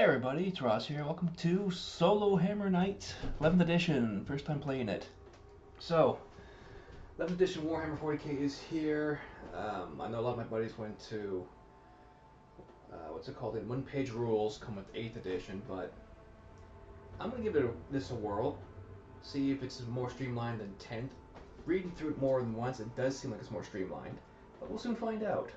Hey everybody, it's Ross here. Welcome to Solo Hammer Night, 11th edition. First time playing it. So, 11th edition Warhammer 40K is here. I know a lot of my buddies went to, what's it called, in one-page rules, come with 8th edition, but I'm going to give this a whirl, see if it's more streamlined than 10th. Reading through it more than once, it does seem like it's more streamlined, but we'll soon find out.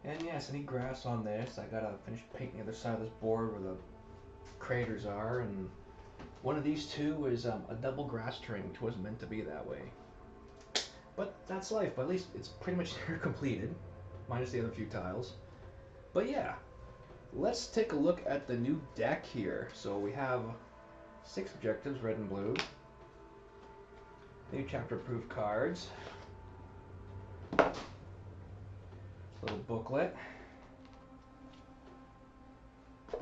And yes, I need grass on this. I gotta finish painting the other side of this board where the craters are, and one of these two is a double grass turning, which wasn't meant to be that way. But that's life, but at least it's pretty much completed, minus the other few tiles. But yeah, let's take a look at the new deck here. So we have 6 objectives, red and blue. New chapter approved cards. Little booklet. So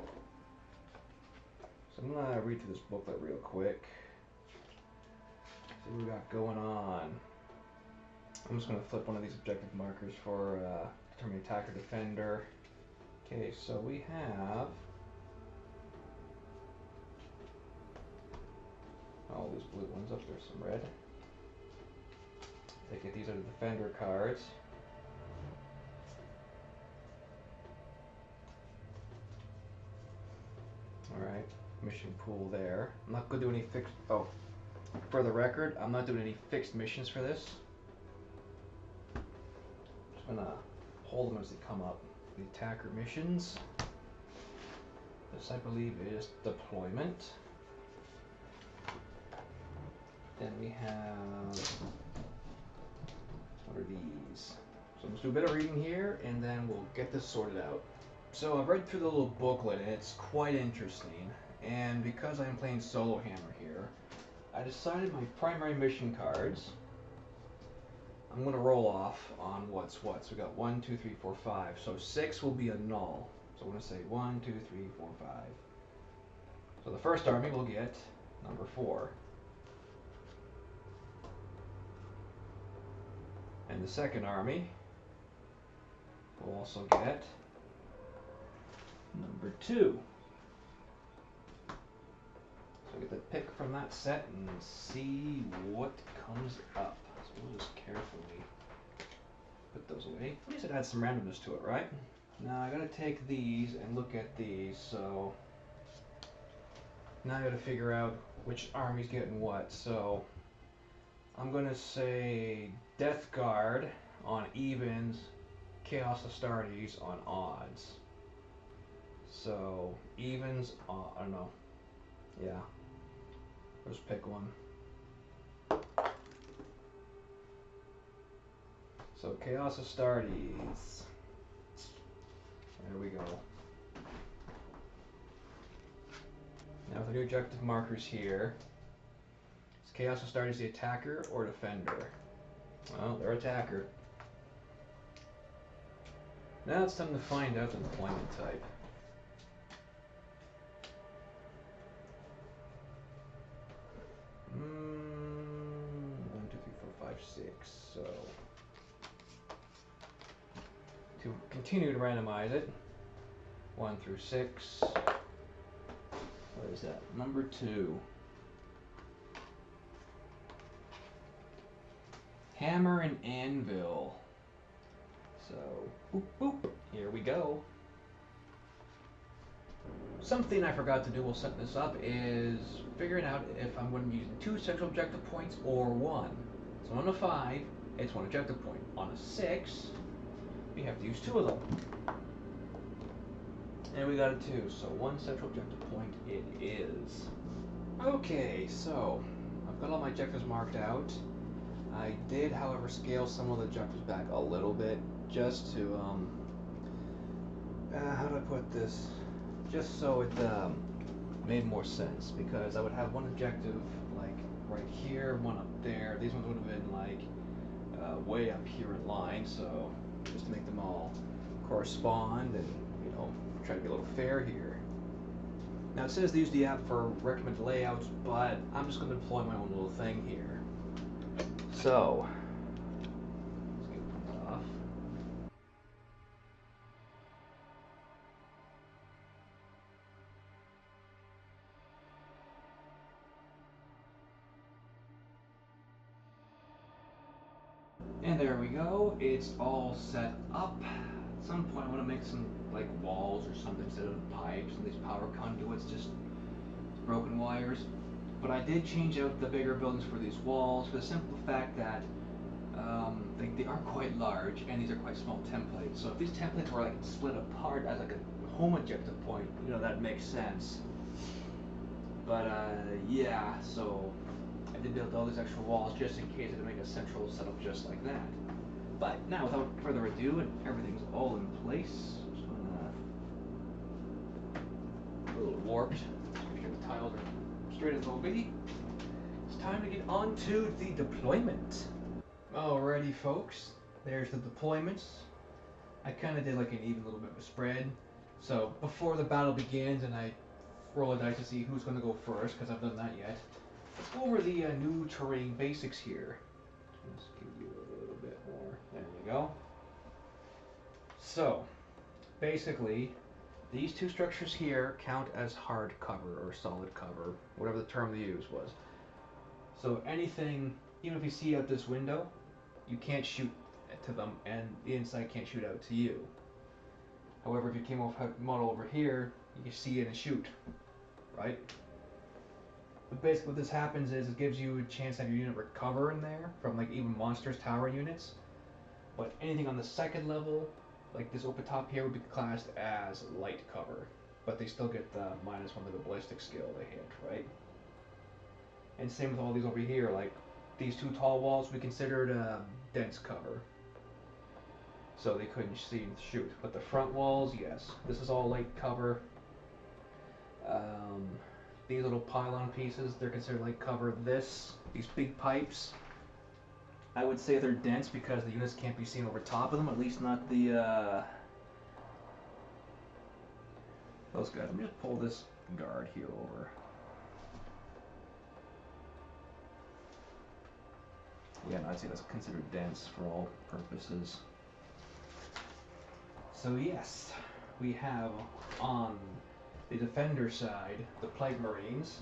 I'm gonna read through this booklet real quick. See what we got going on. I'm just gonna flip one of these objective markers for determine attacker defender. Okay, so we have all these blue ones up there, some red. Take it, these are the defender cards. Alright, mission pool there. I'm not going to do any fixed... Oh, for the record, I'm not doing any fixed missions for this. Just going to hold them as they come up. The attacker missions. This, I believe, is deployment. Then we have... What are these? So let's do a bit of reading here, and then we'll get this sorted out. So I've read through the little booklet, and it's quite interesting. And because I'm playing SOLOHAMMER here, I decided my primary mission cards, I'm going to roll off on what's what. So we got 1, 2, 3, 4, 5. So 6 will be a null. So I'm going to say 1, 2, 3, 4, 5. So the first army will get number 4. And the second army will also get number 2. So we get to pick from that set and see what comes up. So we'll just carefully put those away. At least it adds some randomness to it, right? Now I gotta take these and look at these, so now I gotta figure out which army's getting what. So I'm gonna say Death Guard on evens, Chaos Astartes on odds. So evens, I don't know. Yeah, let's pick one. So Chaos Astartes. There we go. Now with the new objective markers here, is Chaos Astartes the attacker or defender? Well, they're attacker. Now it's time to find out the deployment type. 1, 2, 3, 4, 5, 6. So to continue to randomize it, 1 through 6. What is that? Number 2. Hammer and anvil. So boop boop. Here we go. Something I forgot to do while setting this up is figuring out if I'm going to be using 2 central objective points or 1. So on a 5, it's 1 objective point. On a 6, we have to use 2 of them. And we got a 2, so 1 central objective point it is. Okay, so I've got all my objectives marked out. I did, however, scale some of the objectives back a little bit just to, how do I put this? Just so it made more sense, because I would have one objective like right here, one up there. These ones would have been like way up here in line, so just to make them all correspond and, you know, try to be a little fair here. Now it says they use the app for recommended layouts, but I'm just going to deploy my own little thing here. So let's get this off. there we go. It's all set up. At some point I want to make some like walls or something instead of pipes and these power conduits, just broken wires. But I did change out the bigger buildings for these walls for the simple fact that they are quite large and these are quite small templates. So if these templates were like split apart as like a home objective point, you know, that makes sense. But yeah, so I did build all these extra walls just in case I could make a central setup just like that. But now, without further ado, and everything's all in place, I'm just gonna a little warped. Just make sure the tiles are straight as they'll be. It's time to get on to the deployment. Alrighty, folks. There's the deployments. I kind of did like an even little bit of a spread. So before the battle begins, and I roll a dice to see who's going to go first, because I've done that yet. Let's go over the new terrain basics here. Let's give you a little bit more. There you go. So, basically, these two structures here count as hard cover or solid cover, whatever the term they used was. So anything, even if you see out this window, you can't shoot to them, and the inside can't shoot out to you. However, if you came off a model over here, you can see it and shoot, right? But basically what this happens is it gives you a chance to have your unit recover in there from like even monsters tower units. But anything on the second level, like this open top here, would be classed as light cover. But they still get the -1 to the ballistic skill they hit, right? And same with all these over here, like these two tall walls we considered dense cover. So they couldn't see and shoot. But the front walls, yes. This is all light cover. These little pylon pieces, they're considered light cover. These big pipes, I would say they're dense because the units can't be seen over top of them, at least not the, those guys. Let me just pull this guard here over. Yeah, no, I'd say that's considered dense for all purposes. So yes, we have on the defender side the Plague Marines.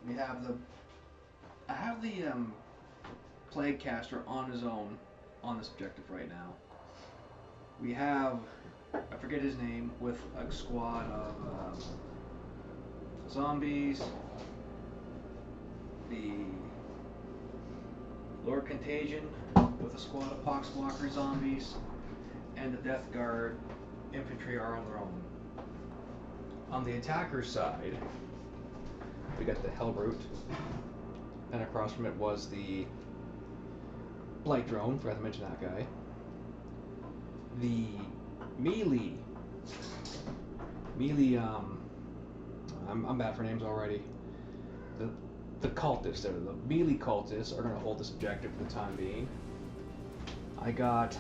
We have I have the Plague Caster on his own on this objective right now. We have, I forget his name, with a squad of zombies, the Lord Contagion with a squad of Poxwalker zombies, and the Death Guard infantry are on their own. On the attacker side, we got the Hellbrute, and across from it was the Blight Drone, forgot to mention that guy. The melee, I'm bad for names already. The cultists, the melee cultists are going to hold this objective for the time being. I got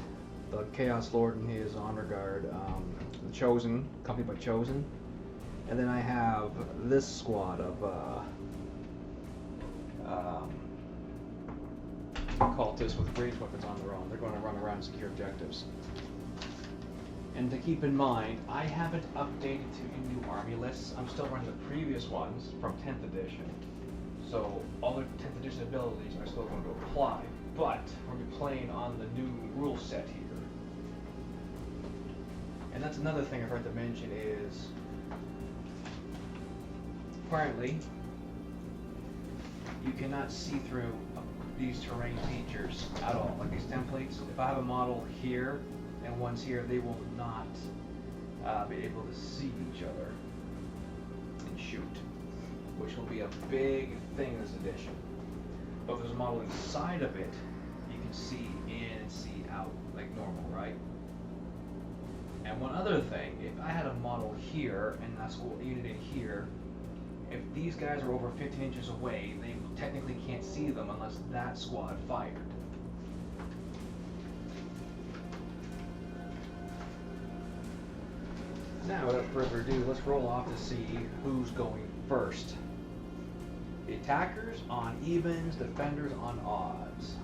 the Chaos Lord and his honor guard, the Chosen, accompanied by Chosen, and then I have this squad of cultists with ranged weapons on their own. They're going to run around and secure objectives. And to keep in mind, I haven't updated to any new army lists. I'm still running the previous ones from 10th edition. So all the 10th edition abilities are still going to apply, but we're going to be playing on the new rule set here. And that's another thing I forgot to mention is, apparently, you cannot see through these terrain features at all. Like these templates, if I have a model here and one's here, they will not be able to see each other and shoot, which will be a big thing in this edition. But if there's a model inside of it, you can see in and see out like normal, right? And one other thing, if I had a model here and that's a unit in here, if these guys are over 15 inches away, they technically can't see them unless that squad fired. Now, without further ado, let's roll off to see who's going first. The attackers on evens, defenders on odds.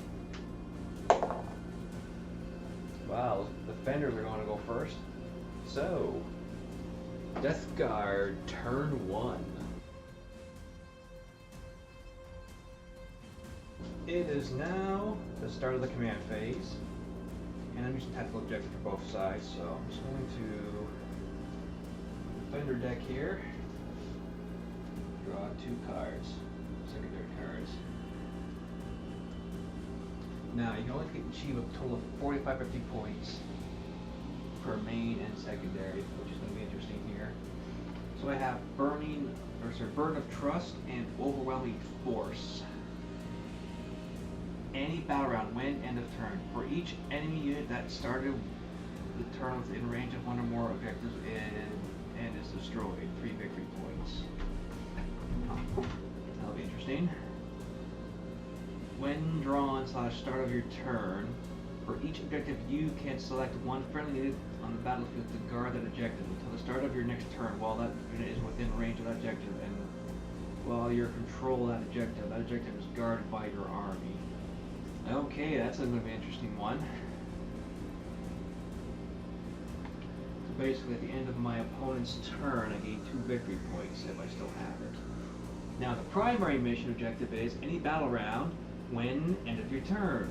Wow, defenders are going to go first. So, Death Guard, turn 1. It is now the start of the command phase, and I'm using tactical objective for both sides, so I'm just going to defender deck here, draw 2 cards, secondary cards. Now you can only achieve a total of 45-50 points per main and secondary, which is going to be interesting here. So I have Burden of Trust and Overwhelming Force. Any battle round, when end of turn. For each enemy unit that started the turn within range of 1 or more objectives and is destroyed, 3 victory points. That'll be interesting. When drawn / start of your turn, for each objective you can select 1 friendly unit on the battlefield to guard that objective until the start of your next turn while that unit is within range of that objective, and while you control that objective is guarded by your army. Okay, that's going to be an interesting one. So basically at the end of my opponent's turn I gain 2 victory points if I still have it. Now the primary mission objective is any battle round when end of your turn.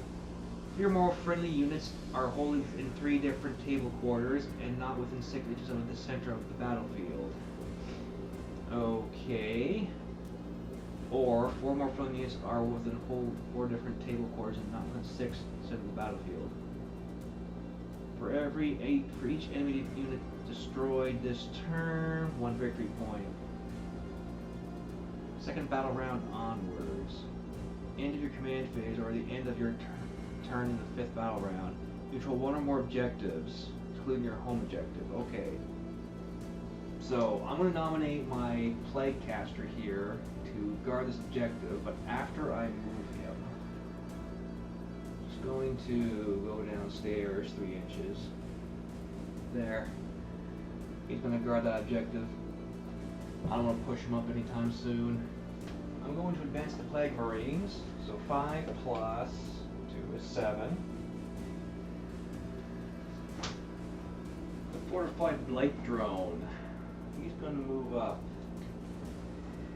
3 or more friendly units are wholly within 3 different table quarters and not within 6 inches of the center of the battlefield. Okay. Or 4 more friendly units are within 4 different table quarters and not within 6 inches of the battlefield. For each enemy unit destroyed this turn, 1 victory point. Second battle round onwards. End of your command phase or the end of your turn in the 5th battle round. Control 1 or more objectives, including your home objective. Okay. So I'm going to nominate my Plague Caster here to guard this objective, but after I move him. Just going to go downstairs 3 inches. There. He's going to guard that objective. I don't want to push him up anytime soon. I'm going to advance the Plague Marines. So 5 plus 2 is 7. The Fortified Light Drone. He's going to move up.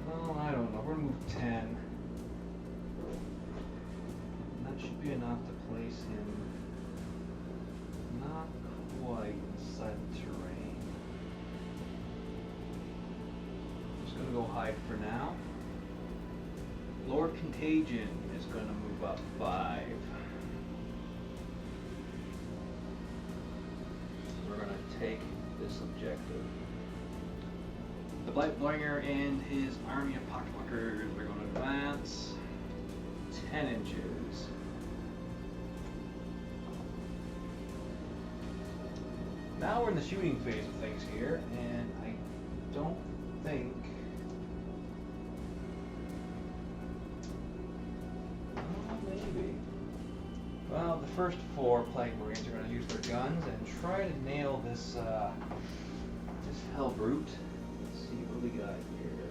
Well, I don't know. We're going to move 10. That should be enough to place him not quite inside the terrain. Just going to go hide for now. Lord Contagion is going to move up 5. We're going to take this objective. The Blightbringer and his army of pocketwalkers are going to advance 10 inches. Now we're in the shooting phase of things here, and I don't think... maybe. Well, the first 4 Plague Marines are going to use their guns and try to nail this hell brute. Let's see what we got here.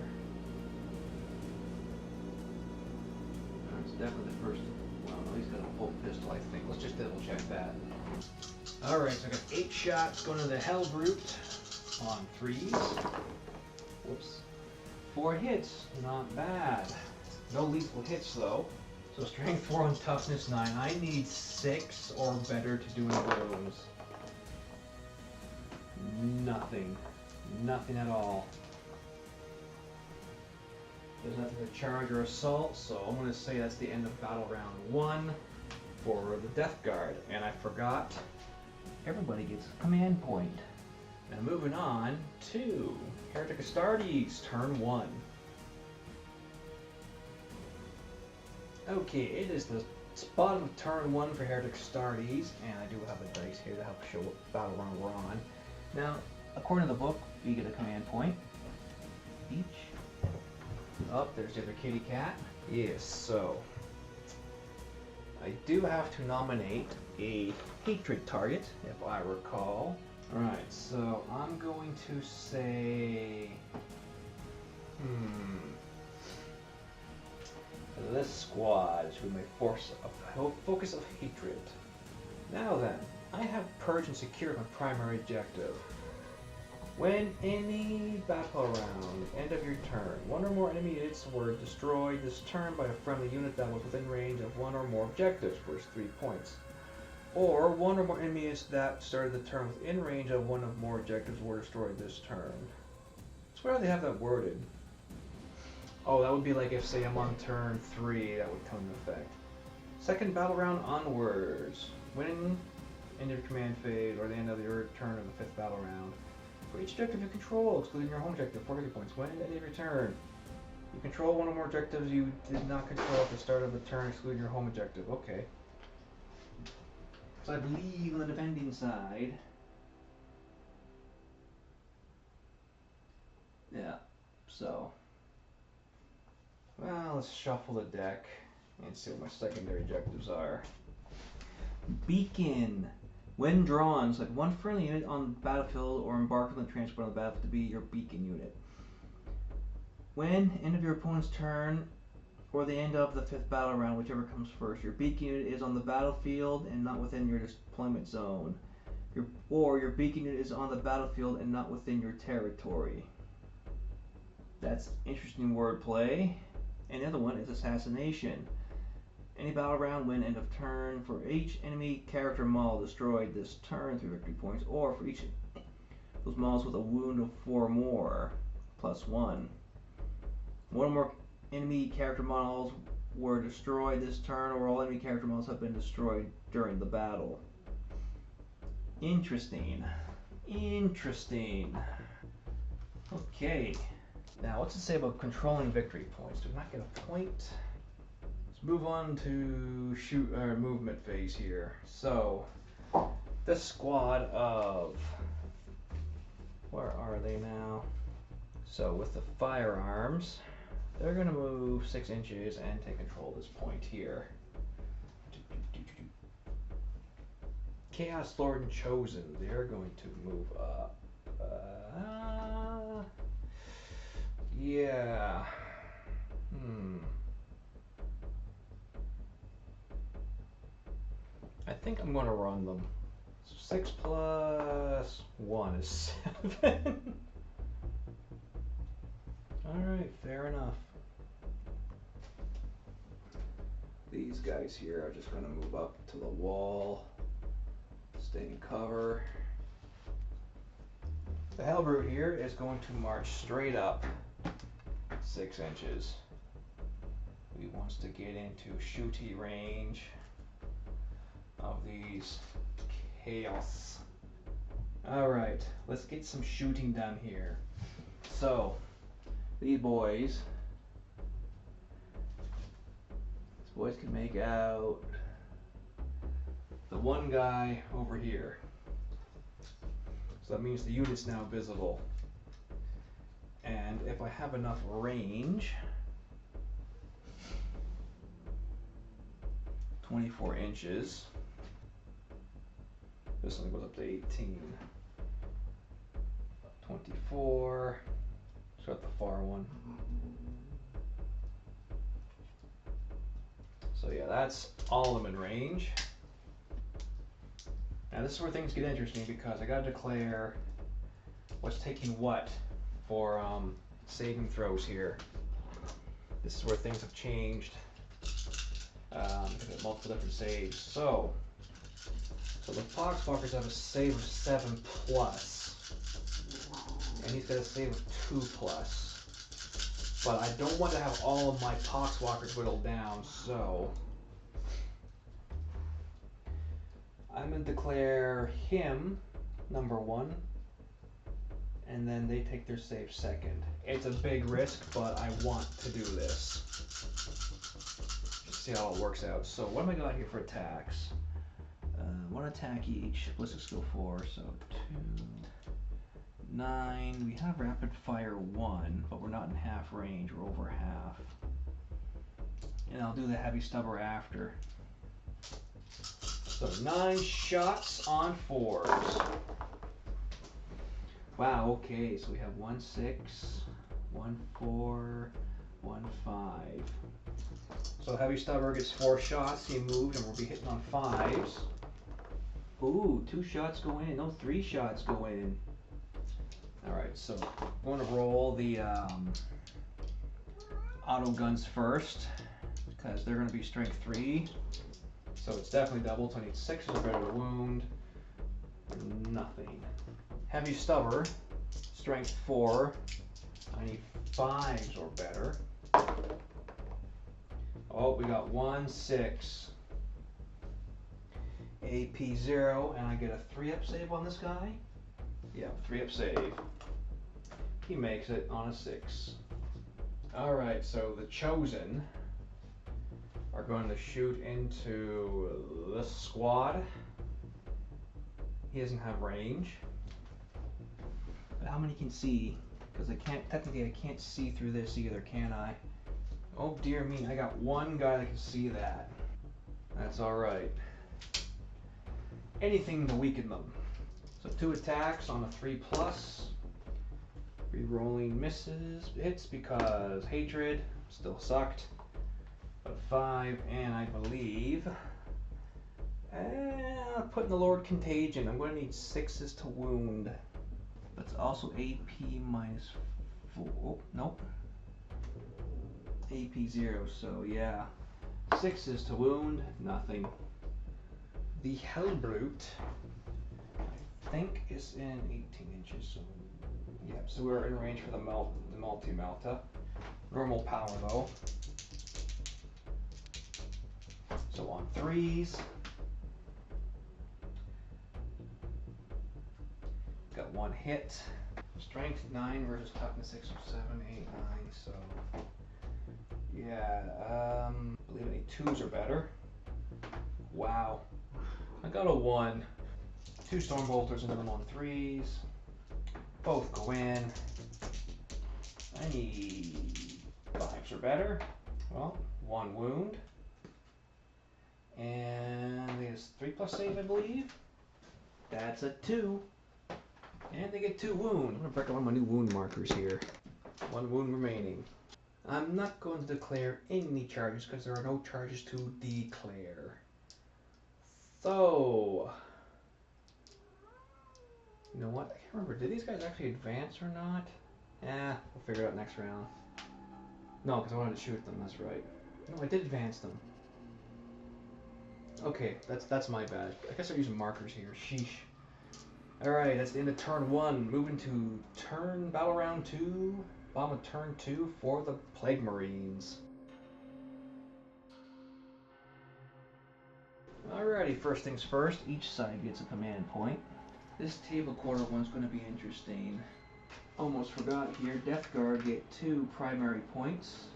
It's definitely the first. Well, no, he's got a full pistol, I think. Let's just double check that. Alright, so I got 8 shots going to the hell brute on 3s. Whoops. 4 hits, not bad. No lethal hits though. So strength 4 and toughness 9. I need 6 or better to do any wounds. Nothing. Nothing at all. There's nothing to charge or assault, so I'm going to say that's the end of battle round 1 for the Death Guard. And I forgot, everybody gets a command point. Now moving on to Heretic Astartes, turn 1. Okay, it is the bottom of turn 1 for Heretic Astartes, and I do have the dice here to help show what battle round we're on. Now, according to the book, we get a command point each. Oh, there's the other kitty cat. Yes, so I do have to nominate a hatred target, if I recall. Alright, so I'm going to say... this squad should be my focus of hatred. Now then, I have purge and secure my primary objective. When any battle round, end of your turn, one or more enemy units were destroyed this turn by a friendly unit that was within range of one or more objectives, worth 3 points. Or one or more enemy units that started the turn within range of one or more objectives were destroyed this turn. I swear they have that worded. Oh, that would be like if, say, I'm on turn 3, that would come into effect. Second battle round onwards. When end of your command phase or the end of your turn of the 5th battle round. For each objective you control, excluding your home objective, 40 points. When end of your turn, you control one or more objectives you did not control at the start of the turn, excluding your home objective. Okay. So I believe on the defending side. Yeah. So. Well, let's shuffle the deck and see what my secondary objectives are. Beacon. When drawn, select one friendly unit on the battlefield or embark on the transport on the battlefield to be your beacon unit. When end of your opponent's turn or the end of the 5th battle round, whichever comes first, your beacon unit is on the battlefield and not within your deployment zone. Your beacon unit is on the battlefield and not within your territory. That's interesting wordplay. And the other one is assassination. Any battle round, when end of turn, for each enemy character model destroyed this turn, 3 victory points, or for each of those models with a wound of 4 or more, +1. One or more enemy character models were destroyed this turn, or all enemy character models have been destroyed during the battle. Interesting. Interesting. Okay. Now, what's it say about controlling victory points? Do we not get a point? Move on to movement phase here. So, this squad of, where are they now? So with the firearms, they're going to move 6 inches and take control of this point here. Chaos Lord and Chosen, they're going to move up. Yeah. I think I'm going to run them. So 6 plus 1 is 7. Alright, fair enough. These guys here are just going to move up to the wall, stay in cover. The Hellbrute here is going to march straight up 6 inches. He wants to get into shooty range of these chaos. Alright, let's get some shooting done here. So, these boys can make out the one guy over here. So that means the unit's now visible. And if I have enough range, 24 inches. This one goes up to 18. 24. Start the far one. So yeah, that's all of them in range. Now this is where things get interesting because I gotta declare what's taking what for saving throws here. This is where things have changed. Multiple different saves. So the Poxwalkers have a save of 7+, and he's got a save of 2+. But I don't want to have all of my Poxwalkers whittled down, so I'm going to declare him number 1, and then they take their save second. It's a big risk, but I want to do this. See how it works out. So what have I got here for attacks? 1 attack each. Ballistic skill 4, so 2, 9. We have rapid fire 1, but we're not in half range. We're over half. And I'll do the heavy stubber after. So 9 shots on 4s. Wow. Okay. So we have 1 6, 1 4, 1 5. So heavy stubber gets 4 shots. He moved, and we'll be hitting on 5s. Ooh, 2 shots go in. No, 3 shots go in. All Alright, so I'm going to roll the auto guns first, because they're going to be strength 3. So it's definitely double, so I need 6 or better to wound. Nothing. Heavy stubber, strength 4. I need 5s or better. Oh, we got 1, 6. AP 0, and I get a 3-up save on this guy? Yeah, 3-up save. He makes it on a 6. Alright, so the Chosen are going to shoot into this squad. He doesn't have range. But how many can see? Because technically I can't see through this either, can I? Oh dear me, I got one guy that can see that. That's alright. Anything to weaken them. So 2 attacks on a 3+. Rerolling misses, hits because hatred still sucked. But 5, and I believe putting the Lord Contagion. I'm going to need 6s to wound. That's also AP -4. Oh, nope. AP 0, so yeah. 6s to wound, nothing. The Hellbrute, I think, is in 18 inches. So yeah, so we're in range for the multi-melta. Normal power though. So on 3s. Got 1 hit. Strength 9 versus toughness 6 or 7, 8, 9. So yeah, I believe any 2s are better. Wow, I got a 1. 2 storm bolters into them on 3s. Both go in. I need 5s or better. Well, 1 wound. And there's 3+ save, I believe. That's a 2. And they get 2 wound. I'm gonna break up one of my new wound markers here. 1 wound remaining. I'm not going to declare any charges because there are no charges to declare. So, you know what? I can't remember. Did these guys actually advance or not? We'll figure it out next round. No, because I wanted to shoot them. That's right. No, I did advance them. Okay, that's my bad. I guess I'm using markers here. Sheesh. Alright, that's the end of turn 1. Moving to battle round 2. Bottom of turn 2 for the Plague Marines. Alrighty, first things first, each side gets a command point. This table quarter one's going to be interesting. Almost forgot here, Death Guard get 2 primary points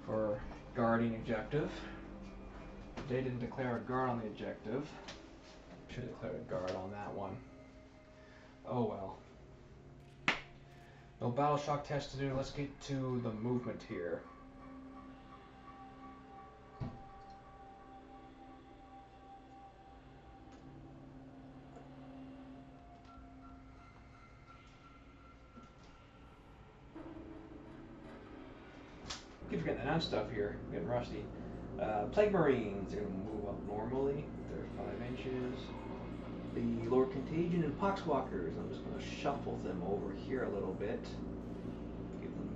for guarding objective. They didn't declare a guard on the objective. Should have declared a guard on that one. Oh well. No battle shock test to do. Let's get to the movement here. Keep forgetting the stuff here. I'm getting rusty. Plague Marines are going to move up normally. They're 5 inches. The Lord Contagion and Poxwalkers, I'm just going to shuffle them over here a little bit. Give them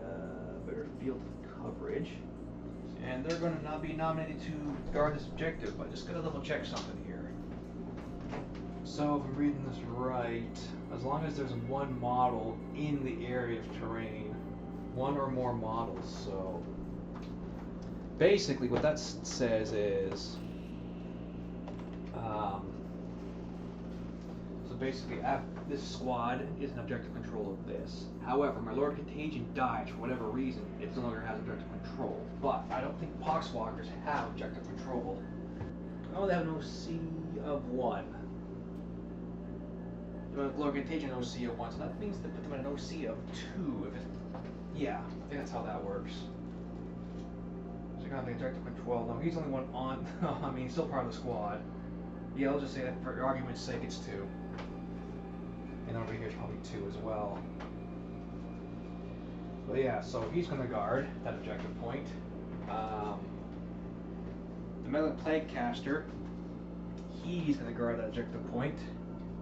a better field of coverage. And they're going to not be nominated to guard this objective, but I just got to double check something here. So if I'm reading this right, as long as there's 1 model in the area of terrain, 1 or more models, so basically what that says is so basically this squad is in objective control of this. However, my Lord Contagion dies for whatever reason, it no longer has objective control. But I don't think Poxwalkers have objective control. Oh, they have an OC of 1. The Lord Contagion OC of 1, so that means they put them in an OC of 2. Yeah, I think that's how that works. So you're gonna have the objective control. No, he's only 1 on. I mean, he's still part of the squad. Yeah, I'll just say that for argument's sake, it's 2. And over here is probably 2 as well. But yeah, so he's gonna guard that objective point. The Melee Plague Caster, he's gonna guard that objective point.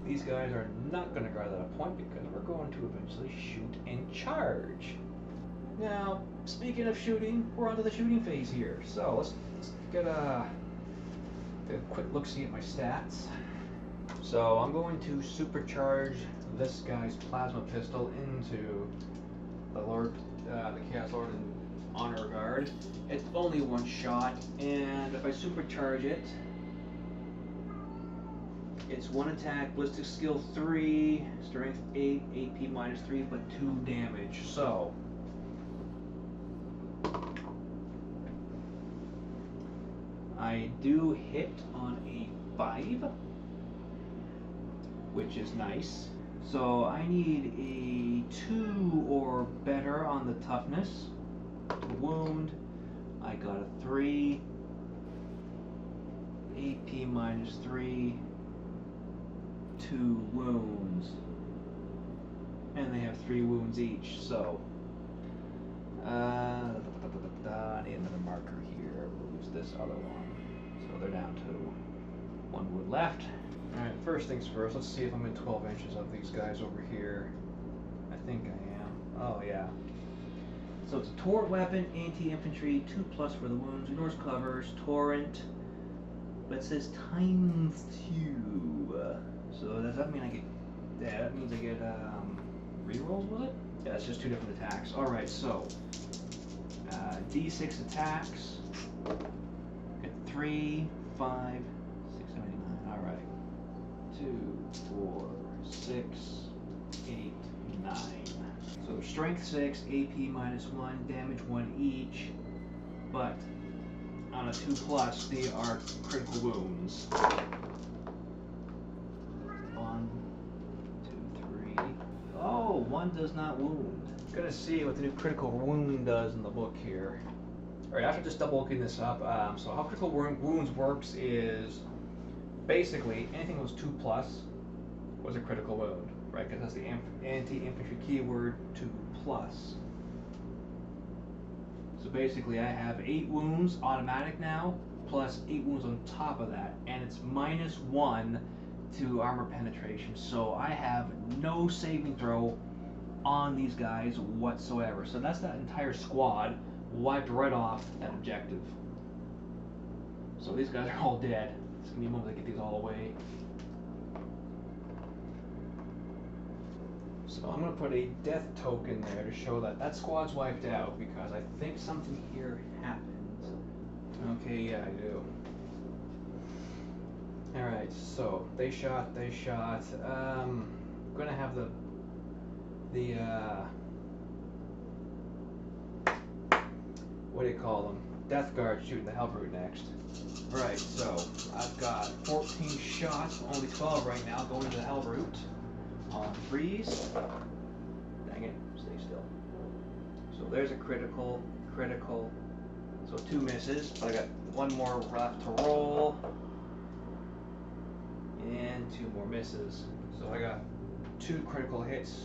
These guys are not going to guard that point because we're going to eventually shoot and charge. Now, speaking of shooting, we're onto the shooting phase here. So let's get a quick look-see at my stats. So I'm going to supercharge this guy's plasma pistol into the Chaos Lord and Honor Guard. It's only one shot, and if I supercharge it, it's 1 attack, ballistic skill 3, strength 8, AP minus 3, but 2 damage. So I do hit on a 5, which is nice. So I need a 2 or better on the toughness to wound. I got a 3, AP minus 3, 2 wounds, and they have 3 wounds each. So I need another marker here. We'll use this other one. So they're down to 1 wound left. Alright, first things first, let's see if I'm in 12 inches of these guys over here. I think I am. Oh yeah. So it's a torrent weapon, anti-infantry, 2+ for the wounds, ignores covers, torrent, but it says times 2. So does that mean I get, yeah, that means I get rerolls, was it? Yeah, it's just 2 different attacks. Alright, so D6 attacks, get 3, 5, 6, 7, 8, 9, alright. 2, 4, 6, 8, 9. So strength 6, AP minus 1, damage 1 each, but on a 2+, they are critical wounds. 1, 2, 3. Oh, 1 does not wound. Gonna see what the new critical wound does in the book here. Alright, after just double looking this up, so how critical wounds works is basically anything that was 2+ was a critical wound, right? Because that's the anti-infantry keyword, 2+. So basically I have 8 wounds automatic now, plus 8 wounds on top of that, and it's -1 to armor penetration. So I have no saving throw on these guys whatsoever. So that's that entire squad wiped right off that objective. So these guys are all dead. It's gonna be a moment to get these all away. So I'm gonna put a death token there to show that that squad's wiped out, because I think something here happened. Okay, yeah, I do. Alright, so they shot. I'm gonna have the what do you call them? Death Guard shooting the Hellbrute next. Right, so I've got 14 shots, only 12 right now, going to the Hellbrute. On freeze. Dang it, stay still. So there's a critical. So 2 misses, but I got 1 more left to roll. And 2 more misses. So I got 2 critical hits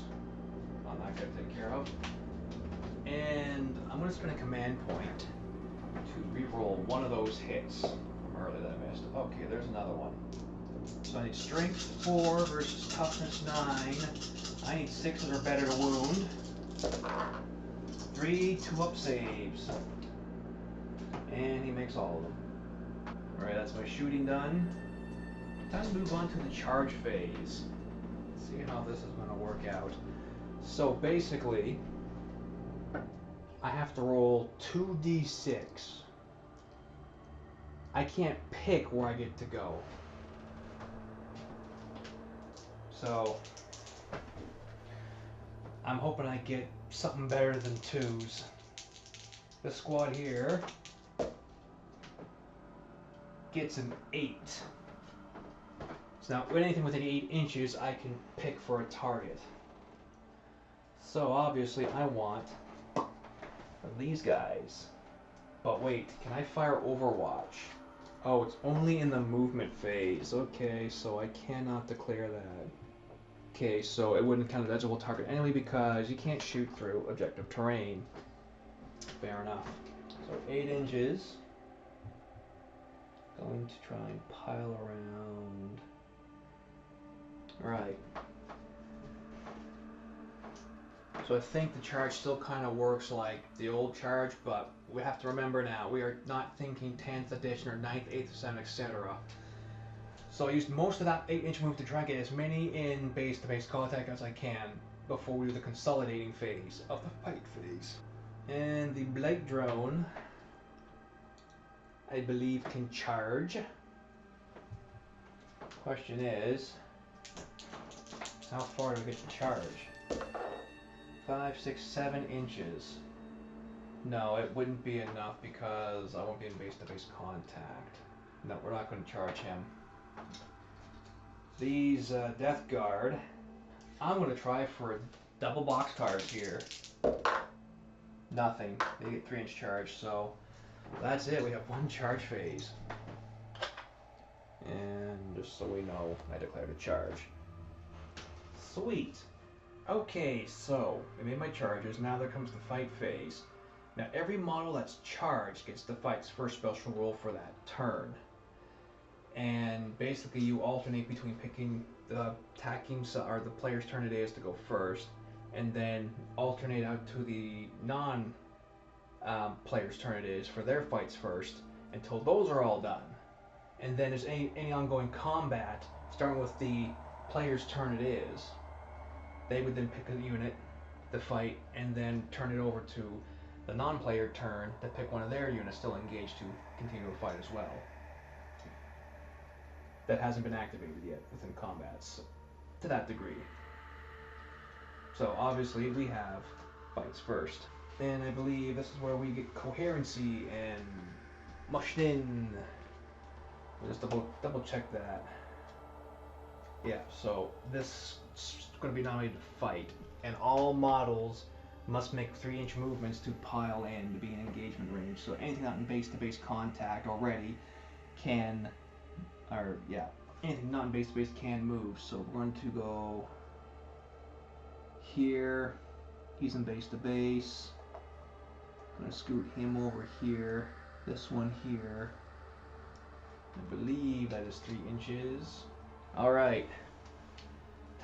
on that guy to take care of. And I'm going to spend a command point to reroll 1 of those hits from earlier that I missed. Okay, there's another one. So I need strength 4 versus toughness 9. I need 6 or better to wound. 3 2-up saves. And he makes all of them. Alright, that's my shooting done. Time to move on to the charge phase. Let's see how this is going to work out. So basically, I have to roll 2d6. I can't pick where I get to go. So I'm hoping I get something better than 2s. This squad here gets an 8. So now anything within 8 inches I can pick for a target. So obviously I want these guys. But wait, can I fire Overwatch? Oh, it's only in the movement phase. Okay, so I cannot declare that. Okay, so it wouldn't count as eligible target anyway because you can't shoot through objective terrain. Fair enough. So 8 inches. Going to try and pile around Right. So I think the charge still kind of works like the old charge, but we have to remember now, we are not thinking 10th edition or 9th, 8th, 7th, etc. So I used most of that 8-inch move to try and get as many in base-to-base contact as I can before we do the consolidating phase of the fight phase. And the Blight Drone, I believe, can charge. Question is, how far do I get to charge? 5, 6, 7 inches. No, it wouldn't be enough because I won't be in base-to-base contact. No, we're not going to charge him. These Death Guard, I'm going to try for double boxcars here. Nothing. They get 3-inch charge, so that's it. We have one charge phase. And just so we know, I declared a charge. Sweet. Okay, so I made my charges. Now there comes the fight phase. Now every model that's charged gets the fight's first special roll for that turn. And basically you alternate between picking the attacking or the player's turn it is to go first, and then alternate out to the non-player's turn it is for their fights first until those are all done. And then there's any ongoing combat starting with the player's turn it is. They would then pick a unit to fight and then turn it over to the non-player turn to pick one of their units still engaged to continue to fight as well. That hasn't been activated yet within combats to that degree. So obviously we have fights first. And I believe this is where we get coherency and mushed in. We'll just double check that. Yeah, so this is going to be nominated to fight, and all models must make 3-inch movements to pile in to be in engagement range. So anything not in base-to-base contact already can, anything not in base-to-base can move. So we're going to go here. He's in base-to-base. I'm going to scoot him over here. This one here. I believe that is 3 inches. Alright.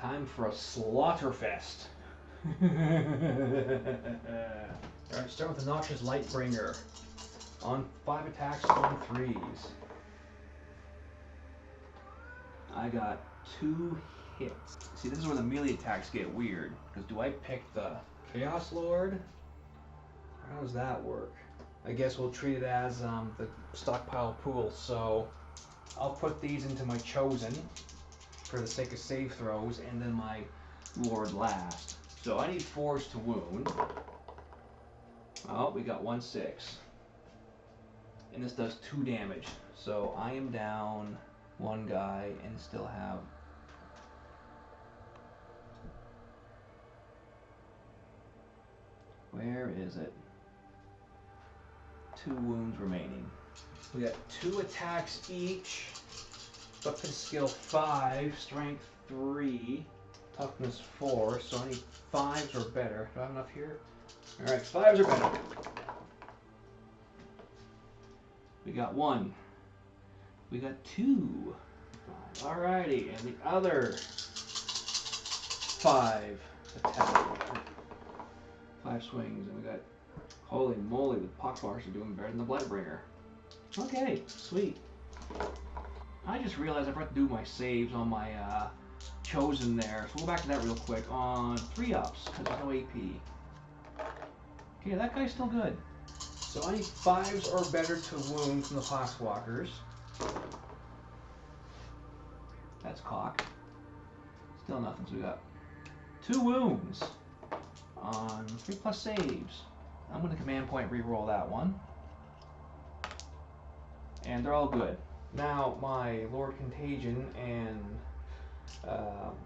Time for a slaughterfest. Alright, start with the Noxious Lightbringer. On 5 attacks, on 3s. I got 2 hits. See, this is where the melee attacks get weird. Because do I pick the Chaos Lord? Or how does that work? I guess we'll treat it as the stockpile pool. So I'll put these into my Chosen for the sake of save throws, and then my Lord last. So I need 4s to wound. Oh, we got 1/6. And this does 2 damage. So I am down 1 guy and still have... Where is it? 2 wounds remaining. We got 2 attacks each. Weapon skill 5, strength 3, toughness 4, so I need 5s or better. Do I have enough here? Alright, 5s or better. We got 1. We got 2. Alrighty, and the other 5 attack. 5 swings, and we got, holy moly, the Poxwalkers are doing better than the Blightbringer. Okay, sweet. I just realized I forgot to do my saves on my Chosen there, so we'll go back to that real quick on 3-ups, because there's no AP. Okay, that guy's still good. So I need 5s or better to wound from the Poxwalkers. That's cocked. Still nothing, so we got 2 wounds on 3+ saves. I'm going to command point reroll that one. And they're all good. Now my Lord Contagion and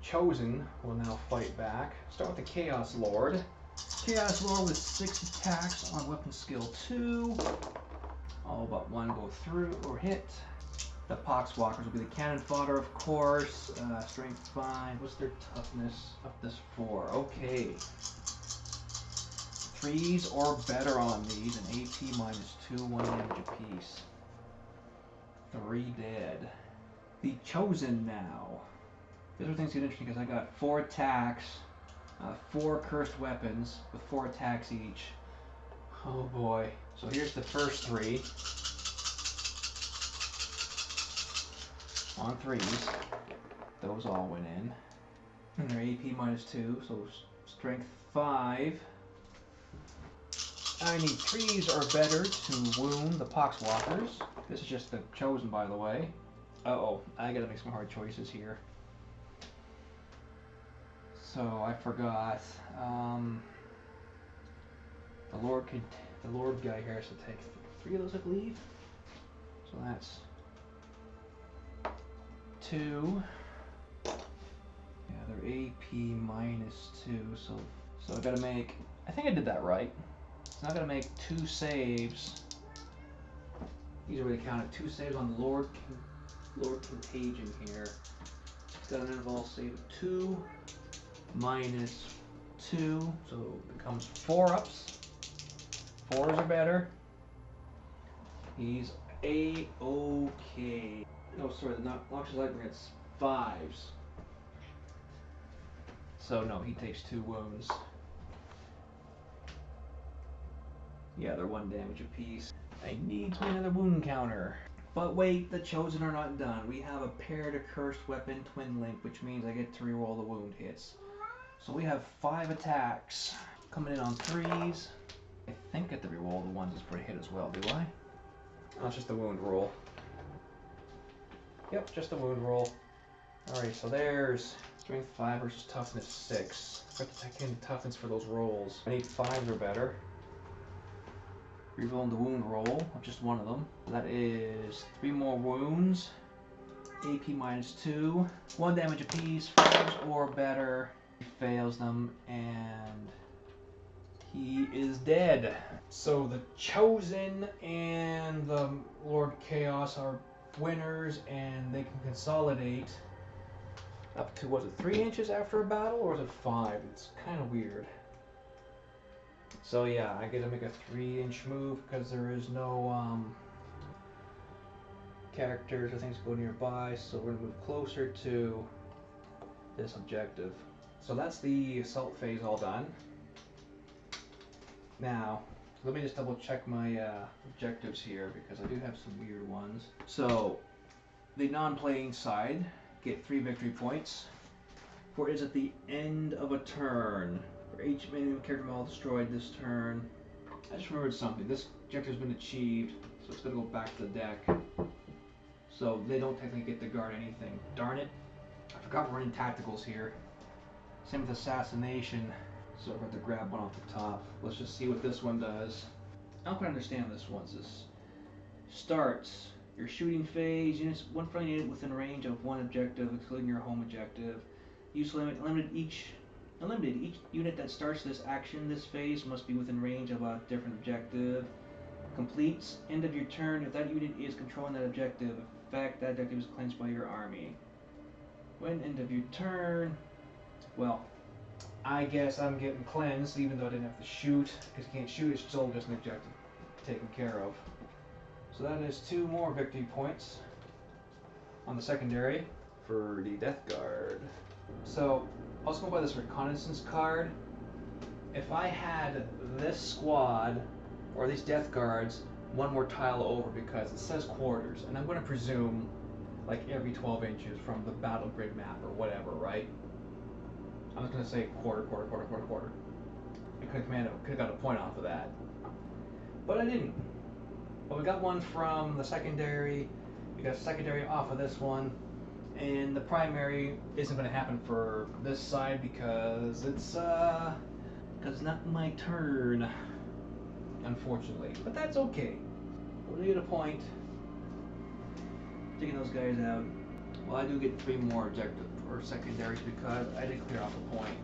Chosen will now fight back. Start with the Chaos Lord. Chaos Lord with 6 attacks on weapon skill 2. All but 1 go through or hit. The Poxwalkers will be the cannon fodder, of course. Strength 5. What's their toughness? Toughness 4. Okay. 3s or better on these, and AP -2, 1 damage apiece. 3 dead. The Chosen now. This is where things get interesting because I got 4 attacks, 4 cursed weapons with 4 attacks each. Oh boy. So here's the first 3. On 3s. Those all went in. And they're AP -2, so strength 5. I need 3s or better to wound the poxwalkers. This is just the chosen, by the way. Uh-oh, I gotta make some hard choices here. So I forgot. The Lord guy here has to take 3 of those, I believe. So that's 2. Yeah, they're AP -2. So I gotta make. I think I did that right. So I gotta make 2 saves. Easier way to count it. 2 saves on the Lord Contagion here. It's got an involved save of 2 -2, so it becomes 4-ups. 4s or better. He's A-OK. No, sorry, the Noxious Lightning gets 5s. So no, he takes 2 wounds. Yeah, they're 1 damage apiece. I need another wound counter. But wait, the Chosen are not done. We have a paired cursed weapon twin link, which means I get to reroll the wound hits. So we have 5 attacks coming in on 3s. I think I get to reroll the ones that's for a hit as well, do I? Oh, it's just the wound roll. Yep, just the wound roll. Alright, so there's strength 5 versus toughness 6. I have to take in toughness for those rolls. I need 5s or better. Rerolling the wound roll, just one of them. That is 3 more wounds. AP -2. 1 damage apiece, 5s or better. He fails them, and he is dead. So the Chosen and the Lord Chaos are winners, and they can consolidate up to, was it 3 inches after a battle, or was it 5? It's kind of weird. So yeah, I get to make a 3-inch move because there is no characters or things go nearby, so we're going to move closer to this objective. So that's the assault phase all done. Now, let me just double check my objectives here because I do have some weird ones. So, the non-playing side get 3 victory points. For it is at the end of a turn. For each minimum character model destroyed this turn. I just remembered something. This objective has been achieved, so it's going to go back to the deck. So they don't technically get to guard anything. Darn it. I forgot we're in tacticals here. Same with assassination. So I'm going to grab one off the top. Let's just see what this one does. I don't quite understand this one. This starts your shooting phase. Units, one friendly unit within range of 1 objective, excluding your home objective. Use limit. Unlimited. Each unit that starts this action, this phase, must be within range of a different objective. Completes. End of your turn. If that unit is controlling that objective, in fact, that objective is cleansed by your army. When end of your turn, well, I guess I'm getting cleansed, even though I didn't have to shoot, because you can't shoot, it's still just an objective taken care of. So that is 2 more victory points on the secondary for the Death Guard. So, I was going by this reconnaissance card. If I had this squad, or these Death Guards, 1 more tile over, because it says quarters, and I'm going to presume like every 12 inches from the battle grid map or whatever, right? I'm just going to say quarter. I could have got a point off of that. But I didn't. But we got one from the secondary. We got a secondary off of this one. And the primary isn't going to happen for this side because it's not my turn, unfortunately. But that's okay. We'll get a point. Taking those guys out. Well, I do get 3 more objective or secondaries because I did clear off a point.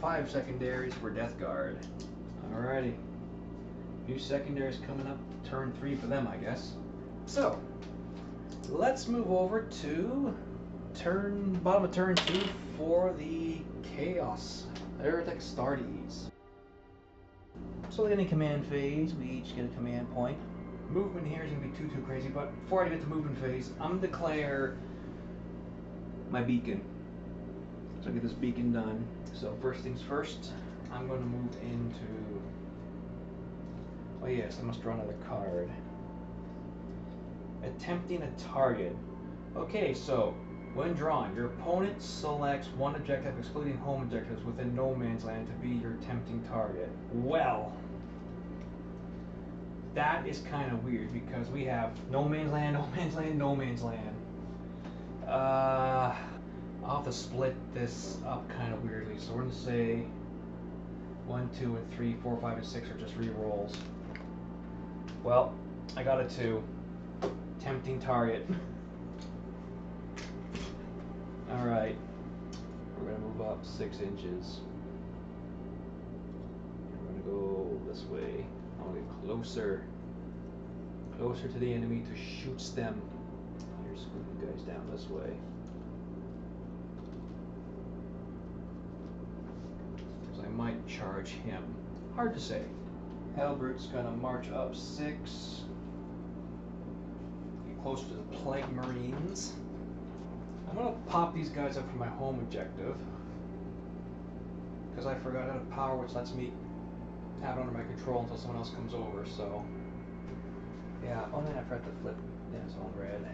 5 secondaries for Death Guard. Alrighty. New secondaries coming up. Turn 3 for them, I guess. So, let's move over to bottom of turn 2 for the Chaos Heretic Astartes. So in the command phase, we each get a command point. Movement here isn't going to be too crazy, but before I get to movement phase, I'm going to declare my beacon. So get this beacon done. So first things first, I'm going to move into. Oh yes, I must draw another card. Attempting a target. Okay, so when drawing, your opponent selects one objective excluding home objectives within no man's land to be your tempting target. Well, that is kind of weird because we have no man's land, no man's land, no man's land. I'll have to split this up kind of weirdly. So we're going to say 1, 2, and 3, 4, 5, and 6 are just re-rolls. Well, I got a 2. Tempting target. Alright. We're going to move up 6 inches. We're going to go this way. I want to get closer. Closer to the enemy to shoot them. Here's scoop you guys down this way. So I might charge him. Hard to say. Halbert's going to march up 6. Get closer to the Plague Marines. I'm going to pop these guys up for my home objective. Because I forgot I had a power which lets me have it under my control until someone else comes over, so. Yeah, oh man, I forgot to flip this on red.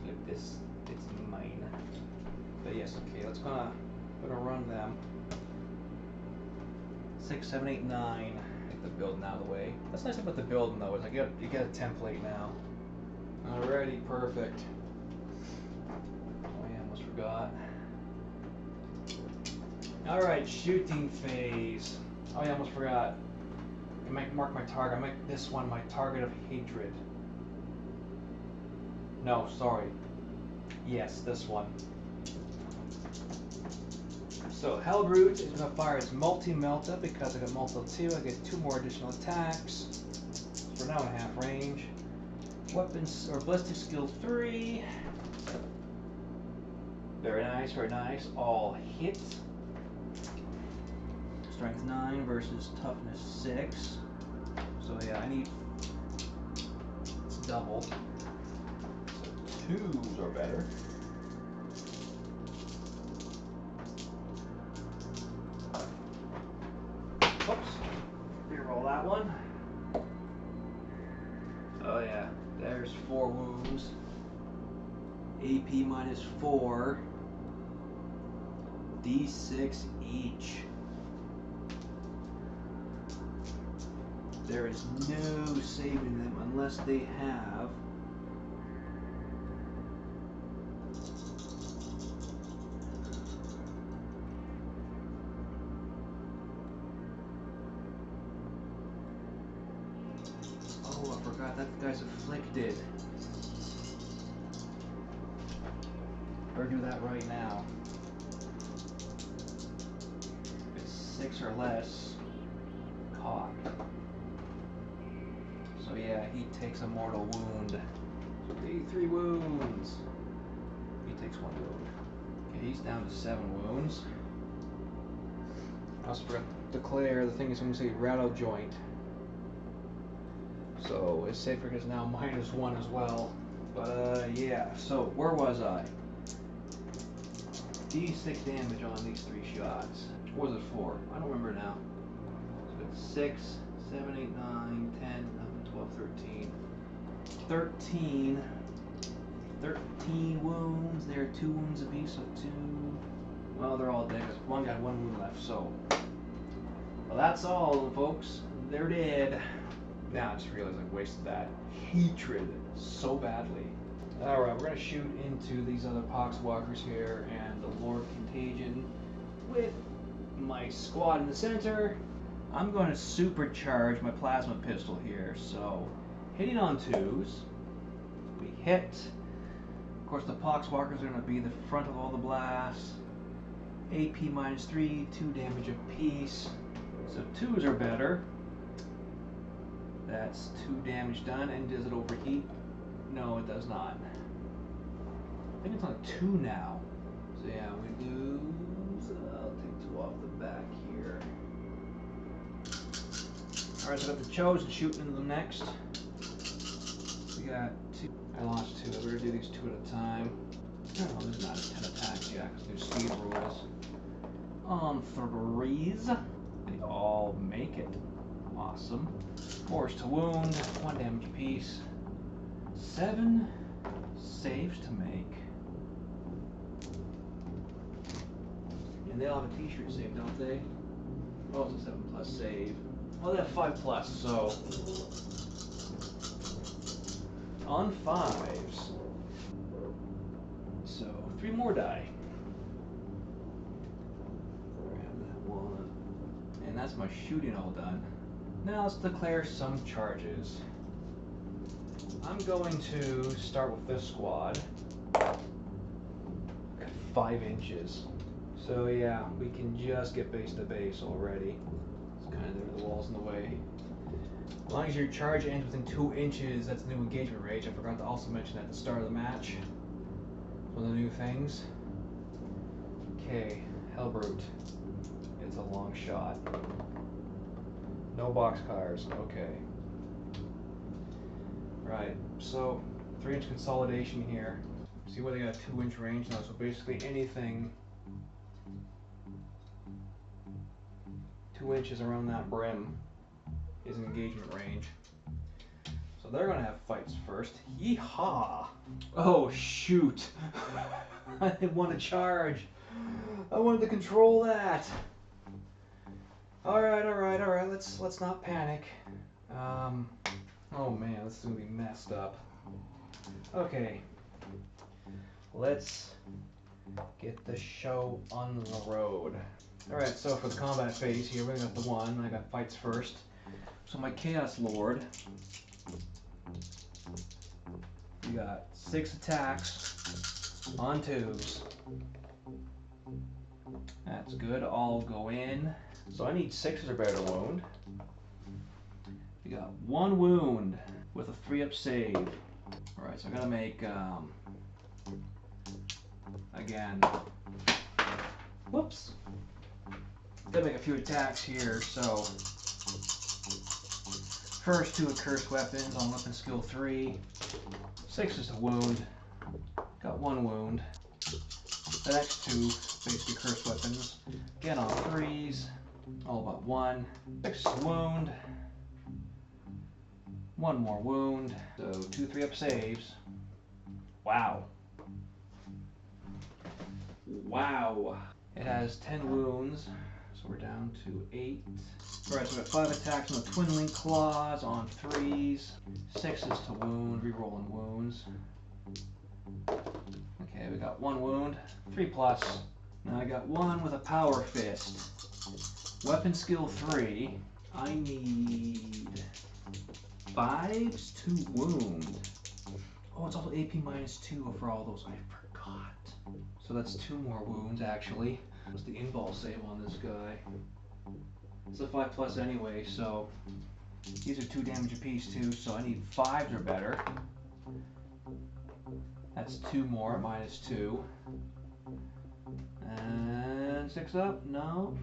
Flip this, it's mine. But yes, okay, gonna run them. 6, 7, 8, 9. Get the building out of the way. That's nice about the building though, is like you get a template now. Alrighty, perfect. Oh yeah, almost forgot. Alright, shooting phase. Oh yeah, almost forgot. I might mark my target. I make this one my target of hatred. No, sorry. Yes, this one. So Hellbrute is going to fire its multi-melta because I got multi 2. I get 2 more additional attacks. We're now in half range. Weapons or ballistic skill 3. Very nice, very nice. All hit. Strength 9 versus toughness 6. So yeah, I need. It's double. So 2s are better. Whoops. Reroll that one. Oh yeah, there's 4 wounds. AP minus 4. D6 each. There is no saving them unless they have oh, I forgot that guy's afflicted. Better do that right now. If it's 6 or less, caught. So yeah, he takes a mortal wound. So 83 wounds. He takes 1 wound. Okay, he's down to 7 wounds. I also forgot to declare the thing is when we say rattle joint. So it's safer because now -1 as well. But yeah, so where was I? D6 damage on these 3 shots. What was it for? I don't remember now. So it's 6, 7, 8, 9, 10, 11, 12, 13. 13 wounds. There are 2 wounds apiece, so 2. Well, they're all dead. One got 1 wound left, so. Well, that's all, folks. They're dead. Now I just realized I wasted that hatred so badly. Alright, we're going to shoot into these other poxwalkers here and the Lord Contagion with my squad in the center. I'm going to supercharge my plasma pistol here, so hitting on 2s, we hit. Of course the poxwalkers are going to be the front of all the blasts. AP minus 3, 2 damage apiece, so 2s are better. That's 2 damage done, and does it overheat? No, it does not. I think it's on 2 now. So yeah, we lose. I'll take 2 off the back here. Alright, so I got the Chosen shooting into them next. We got 2. I lost 2. We're going to do these 2 at a time. I don't know, there's not 10 attacks Yeah, because new speed rules. On 3s, they all make it. Awesome. 4s to wound, 1 damage apiece. 7 saves to make. And they all have a t-shirt save, don't they? Oh, it's a 7+ save. Well, they have 5+, so on 5s. So 3 more die. Grab that one. And that's my shooting all done. Now let's declare some charges. I'm going to start with this squad at 5 inches. So yeah, we can just get base to base already. It's kind of there, the wall's in the way. As long as your charge ends within 2 inches, that's new engagement range. I forgot to also mention that at the start of the match. One of the new things. Okay, Hellbrute. It's a long shot. No boxcars, okay. Right, so 3-inch consolidation here. See where they got a 2-inch range now, so basically anything 2 inches around that brim is an engagement range. So they're gonna have fights first. Yeehaw! Oh shoot! I want to charge. I wanted to control that. All right. Let's not panic. Oh man, this is gonna be messed up. Okay. Let's get the show on the road. Alright, so for the combat phase here, we got the 1. I got fights first. So my Chaos Lord, we got 6 attacks on 2s. That's good, all go in. So I need 6s or better to wound. We got 1 wound with a 3-up save. Alright, so I gotta make, again, whoops. Gotta make a few attacks here, so first 2 are cursed weapons on weapon skill 3. 6 is a wound. Got 1 wound. The next 2 basically cursed weapons. Again on 3s. All but 1. 6 is a wound. 1 more wound. So 2 3-up saves. Wow. Wow. It has 10 wounds. So we're down to 8. Alright, so we got 5 attacks on the Twin Link Claws on 3s. 6s to wound, rerolling wounds. Okay, we got 1 wound, 3+. Now I got 1 with a Power Fist. Weapon skill 3. I need 5s to wound. Oh, it's also AP -2 for all those. I forgot. So that's 2 more wounds actually. What's the in-ball save on this guy? It's a 5+ anyway, so these are 2 damage apiece too, so I need 5s or better. That's 2 more, -2. And 6 up, no.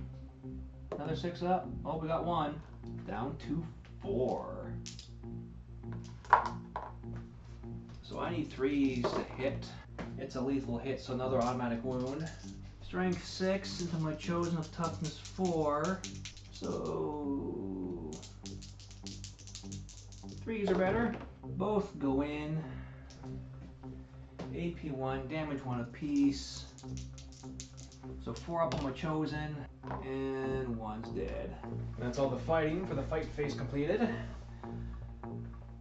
Another 6 up, oh we got 1. Down to 4. So I need 3s to hit. It's a lethal hit, so another automatic wound. Strength 6 into my chosen of toughness 4. So 3s are better. Both go in. AP 1, damage 1 apiece. So 4 up on my chosen, and 1's dead. And that's all the fighting for the fight phase completed.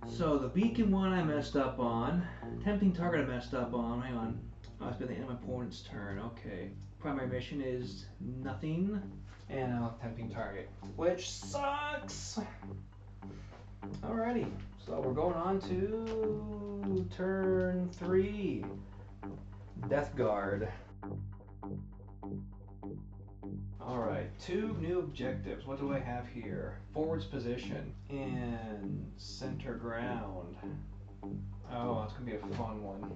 So the beacon one I messed up on. Tempting target I messed up on. Hang on. Oh, it's been the end of my opponent's turn. Okay. Primary mission is nothing. And I'll tempting target, which sucks. Alrighty. So we're going on to turn 3. Death Guard. Alright, 2 new objectives. What do I have here? Forwards position and center ground. Oh, it's gonna be a fun one.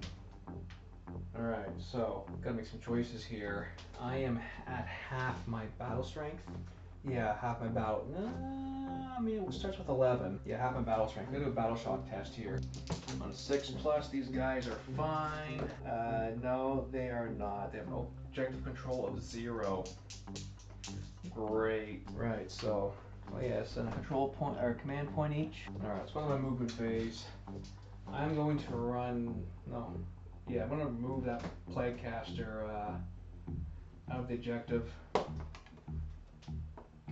Alright, so gotta make some choices here. I am at half my battle strength. Yeah, half my battle. I mean, it starts with 11. Yeah, half my battle strength. I'm gonna do a battle shock test here. On 6+, these guys are fine. No, they are not. They have an objective control of 0. Great. Right, so, oh yes, a control point or command point each. Alright, let's go to my movement phase. I'm going to run, no, yeah, I'm going to move that Plague Caster out of the objective.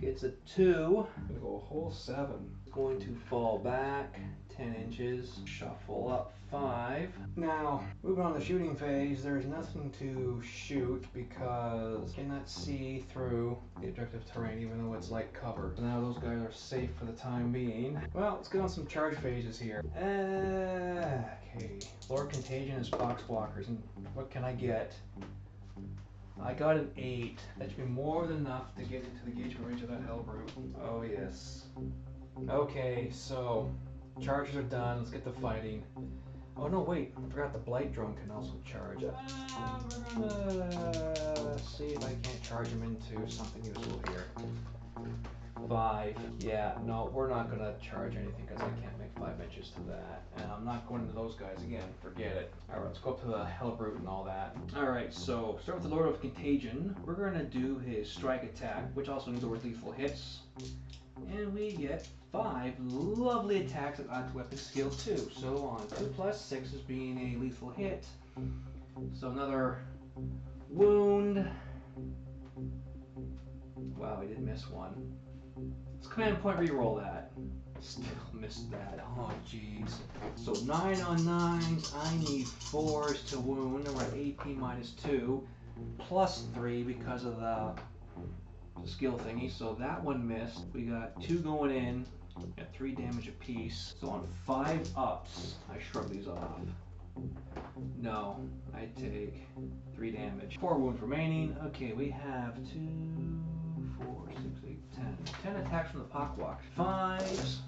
Gets a 2. I'm going to go a whole 7. Going to fall back 10 inches. Shuffle up 5. Now, moving on to the shooting phase, there's nothing to shoot because I cannot see through the objective terrain even though it's light cover. So now those guys are safe for the time being. Well, let's get on some charge phases here. Okay. Lord Contagion is Poxwalkers, and what can I get? I got an 8. That should be more than enough to get into the engagement range of that Hellbrute. Oh yes. Okay, so charges are done. Let's get to fighting. Oh no, wait. I forgot the Blight Drone can also charge. We're gonna see if I can't charge him into something useful here. 5. Yeah, no, we're not gonna charge anything because I can't make 5 inches to that. And I'm not going into those guys again. Forget it. Alright, let's go up to the Hellbrute and all that. Alright, so start with the Lord of Contagion. We're gonna do his strike attack, which also needs over lethal hits. And we get 5 lovely attacks that add to weapon skill 2. So on 2+, 6 is being a lethal hit. So another wound. Wow, he did miss one. Let's command point reroll that. Still missed that. Oh jeez. So 9 on 9s. I need 4s to wound. And we're at AP -2. +3 because of the skill thingy. So that one missed. We got 2 going in at 3 damage apiece. So on 5 ups, I shrug these off. No, I take 3 damage. 4 wounds remaining. Okay, we have 2, 4, 6, 8, 10. 10 attacks from the Poxwalk. 5s.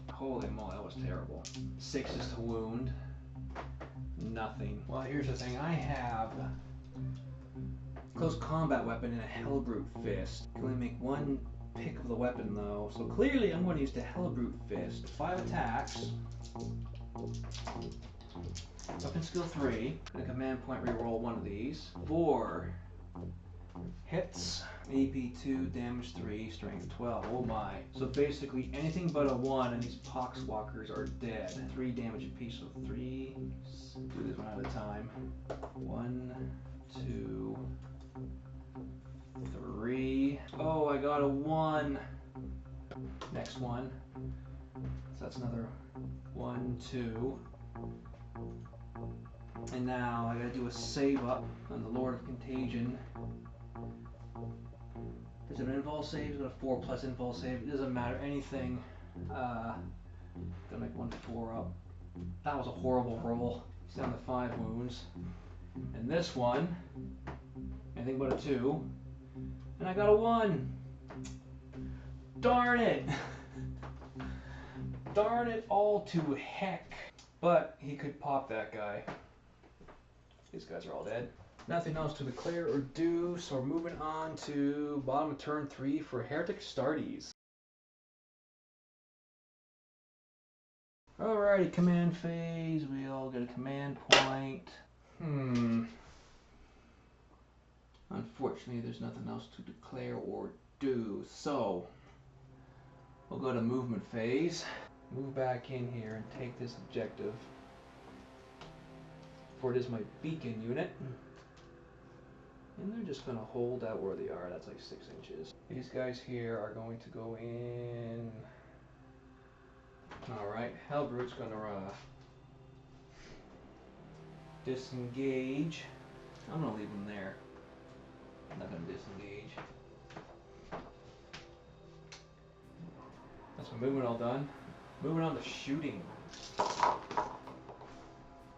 Holy moly, that was terrible. 6s to wound. Nothing. Well, here's the thing. I have close combat weapon and a Hellbrute Fist. Can only make 1 pick of the weapon though. So clearly I'm going to use the Hellbrute Fist. 5 attacks. Weapon skill 3. Gonna command point reroll 1 of these. 4 hits. AP 2, damage 3, strength 12. Oh my. So basically anything but a 1 and these Poxwalkers are dead. 3 damage apiece. So 3. Do this one at a time. 1, 2, 3. Oh, I got a 1. Next one. So that's another 1, 2. And now I gotta do a save up on the Lord of Contagion. Does it invul save? It's got a 4+ invul save. It doesn't matter. Anything. Gonna make 1 4 up. That was a horrible roll. It's down to 5 wounds. And this one, anything but a 2. And I got a 1. Darn it! Darn it all to heck. But he could pop that guy. These guys are all dead. Nothing else to declare or do, so we're moving on to bottom of turn 3 for Heretic Starties. Alrighty, command phase. We all get a command point. Unfortunately, there's nothing else to declare or do, so we'll go to movement phase. Move back in here and take this objective. For it is my beacon unit. And they're just going to hold out where they are. That's like 6 inches. These guys here are going to go in. Alright, Hellbrute's going to disengage. I'm going to leave him there. I'm not going to disengage. That's my movement all done. Moving on to shooting.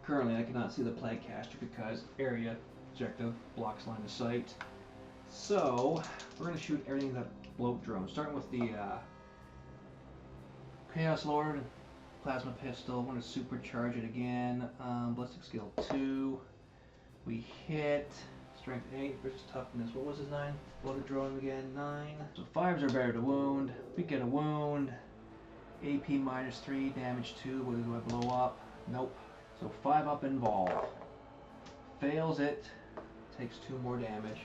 Currently I cannot see the Plague Caster because area objective blocks line of sight. So we're going to shoot everything that bloat drone. Starting with the Chaos Lord plasma pistol. I'm going to supercharge it again. Ballistic skill 2. We hit. Strength 8 versus toughness. What was his 9? Bloated drone again, 9. So 5s are better to wound. We get a wound. AP minus 3, damage 2. What do I blow up? Nope. So 5 up involved. Fails it. Takes 2 more damage.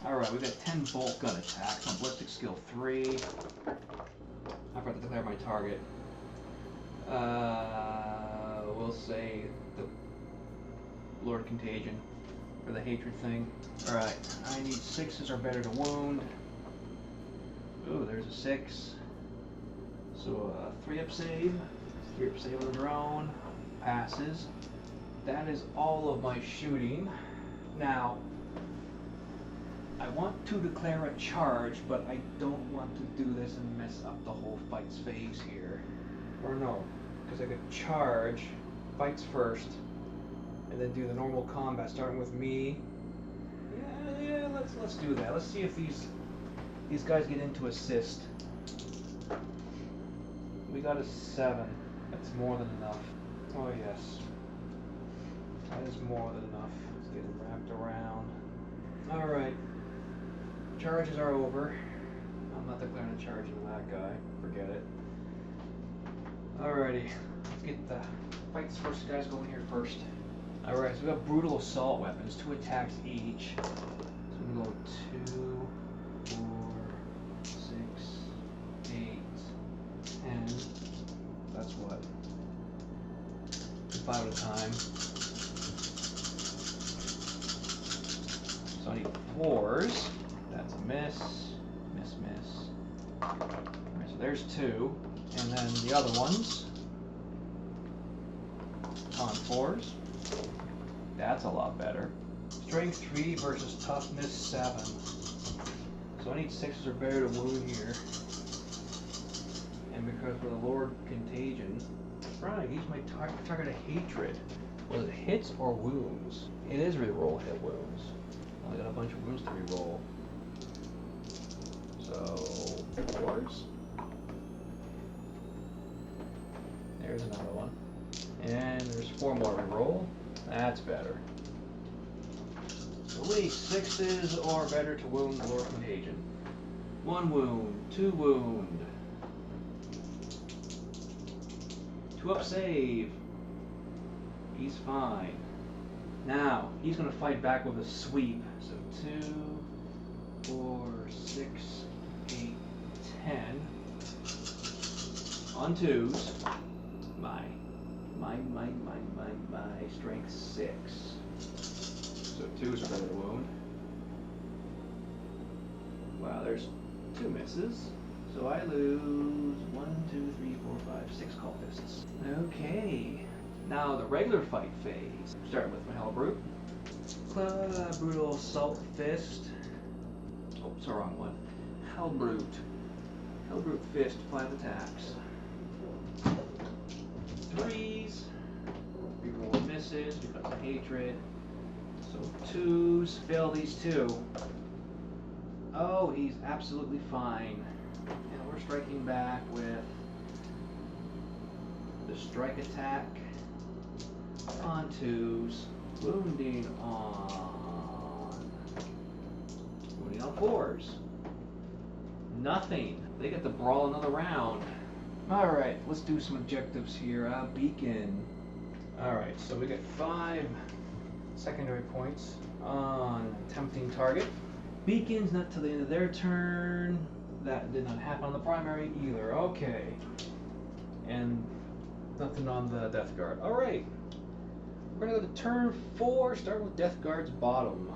Alright, we got 10 bolt gun attacks on ballistic skill 3. I forgot to declare my target. We'll say the Lord Contagion. For the hatred thing. Alright, I need 6s or better to wound. Ooh, there's a 6. So 3 up save. 3 up save on the drone. Passes. That is all of my shooting. Now, I want to declare a charge, but I don't want to do this and mess up the whole fights phase here. Or no, because I could charge, fights first, and then do the normal combat, starting with me. Yeah, let's do that. Let's see if these guys get into assist. We got a 7. That's more than enough. Oh yes, that is more than enough. Let's get him wrapped around. All right, charges are over. I'm not declaring a charge on that guy. Forget it. Alrighty, let's get the fights first. Guys, go in here first. Alright, so we got brutal assault weapons, 2 attacks each. So I'm gonna go 2, 4, 6, 8, 10. That's what? 5 at a time. So I need 4s. That's a miss. Miss, miss. Alright, so there's 2. And then the other ones on 4s. That's a lot better. Strength 3 versus toughness 7. So I need 6s or better to wound here. And because for the Lord Contagion, right, he's my target of hatred. Was it hits or wounds? It is reroll hit wounds. I got a bunch of wounds to reroll. So 4s. There's another one. And there's 4 more reroll. That's better. So we need 6s or better to wound the Lord Contagion. 1 wound, 2 wound. 2 up save. He's fine. Now, he's going to fight back with a sweep. So 2, 4, 6, 8, 10. On 2s. My strength 6. So 2s are better to wound. Wow, there's 2 misses. So I lose 1, 2, 3, 4, 5, 6 cultists. Okay. Now the regular fight phase. Starting with my Hellbrute. Brutal Assault Fist. Oh, it's the wrong one. Hellbrute. Hellbrute Fist, 5 attacks. 3s. Reroll misses because of hatred. So 2s. Fail these 2. Oh, he's absolutely fine. And we're striking back with the strike attack on 2s, wounding on 4s. Nothing. They get to brawl another round. Alright, let's do some objectives here. Beacon. Alright, so we get 5 secondary points on tempting target. Beacons not till the end of their turn. That did not happen on the primary either. Okay. And nothing on the Death Guard. Alright. We're going to go to turn 4, starting with Death Guard's bottom.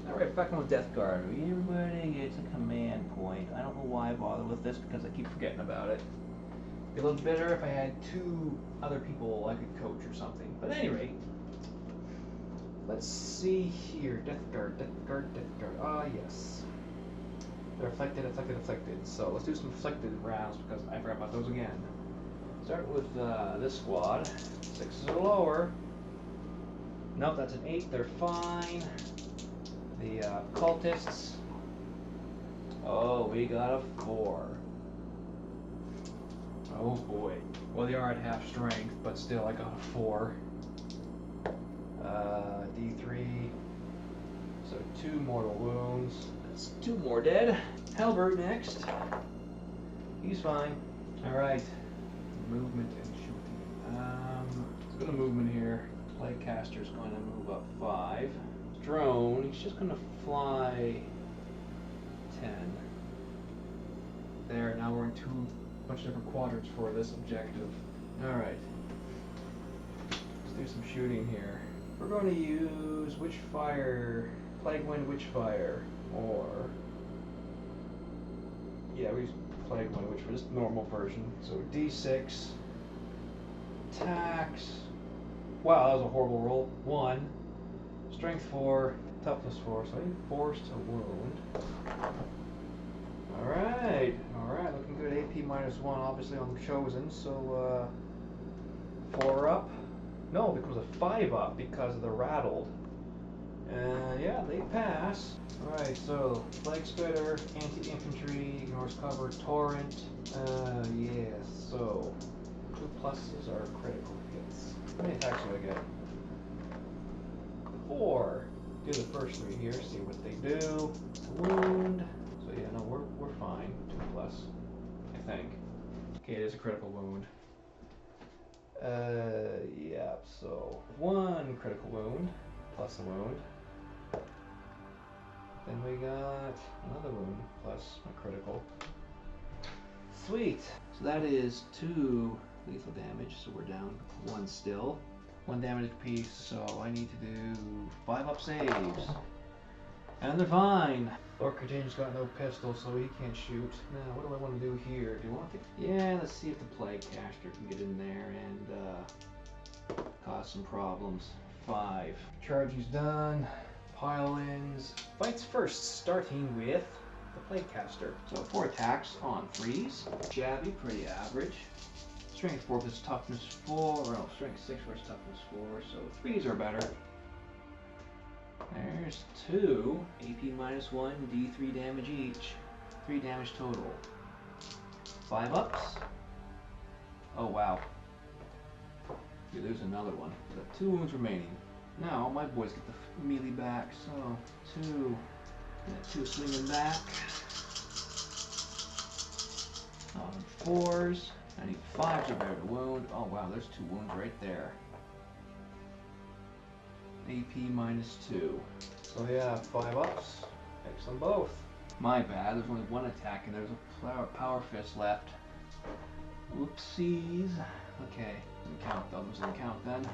Alright, back on with Death Guard. Everybody gets a command point. I don't know why I bother with this because I keep forgetting about it. It'd be a little better if I had 2 other people I could coach or something. But at any rate, let's see here. Death Guard, Death Guard, Death Guard. Ah, yes. They're afflicted, afflicted, afflicted. So let's do some afflicted rounds because I forgot about those again. Start with this squad. 6s or lower. Nope, that's an 8. They're fine. The cultists. Oh, we got a 4. Oh boy. Well, they are at half strength, but still, I got a 4. D3. So 2 mortal wounds. That's 2 more dead. Halberd next. He's fine. Alright. Movement and shooting. Let's go to movement here. Playcaster's going to move up 5. Drone, he's just going to fly 10. There, now we're in bunch of different quadrants for this objective. Alright. Let's do some shooting here. We're going to use Witchfire, Plague Wind Witchfire, or... yeah, we use Plague Wind Witchfire, just normal version. So D6, attacks. Wow, that was a horrible roll. 1, strength 4, toughness 4, so I need force to wound. Alright, looking good. AP -1, obviously on the chosen, so 4 up. No, it becomes a 5 up because of the rattled. Yeah, they pass. Alright, so Plague Spitter, Anti-Infantry, ignores cover, Torrent. Yeah, so 2 pluses are critical hits. How many attacks do I get? 4. Do the first 3 here, see what they do. Wound. So yeah, no, we're fine. 2 plus, I think. Okay, it is a critical wound. Yeah, so 1 critical wound, plus a wound. Then we got another wound, plus a critical. Sweet! So that is 2 lethal damage, so we're down 1 still. 1 damage apiece, so I need to do 5 up saves. And they're fine! Lord Contingent's got no pistol, so he can't shoot. Now, what do I want to do here? Do you want to... yeah, let's see if the Playcaster can get in there and cause some problems. 5. Charging's done. Pile-ins. Fights first, starting with the Playcaster. So 4 attacks on 3s. Jabby, pretty average. Strength 4 versus toughness 4. Or no, strength 6 versus toughness 4. So 3s are better. There's 2. AP -1, D3 damage each. 3 damage total. 5 ups. Oh wow. You lose another one. So 2 wounds remaining. Now my boys get the melee back. So 2. And 2 swinging back. On 4s. I need 5s are better to wound. Oh wow, there's 2 wounds right there. AP -2. So yeah, 5 ups. Fix them both. My bad, there's only 1 attack and there's a power fist left. Whoopsies. Okay, didn't count, the others didn't count then.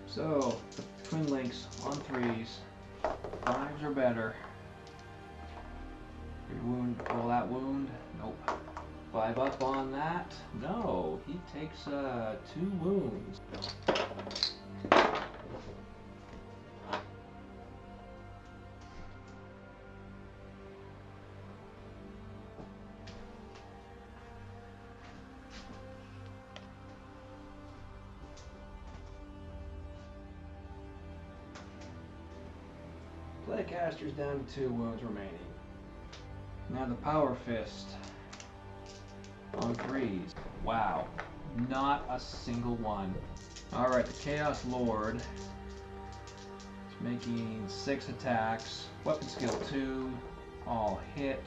So, twin links on 3s. 5s are better. Your wound, roll that wound. Nope. 5 up on that. No, he takes 2 wounds. Playcaster's down to 2 wounds remaining. Now the Power Fist on 3s. Wow, not a single one. Alright, the Chaos Lord is making 6 attacks. Weapon skill 2, all hit.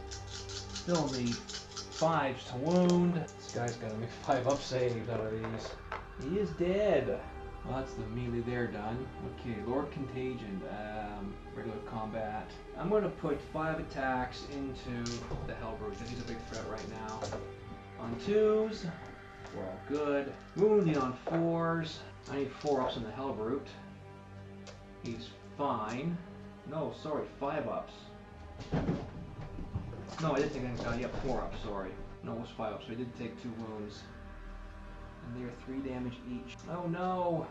Still need 5s to wound. This guy's gonna make 5 up saves out of these. He is dead. Well, that's the melee there done. Okay, Lord Contagion, regular combat. I'm going to put 5 attacks into the Hellbrute because he's a big threat right now. On 2s, we're all good. Wounding on 4s. I need 4 ups on the Hellbrute. He's fine. No, sorry, 5 ups. No, I did take anything. Yep, 4 ups, sorry. No, it was 5 ups, so I did take 2 wounds. And they're 3 damage each. Oh no!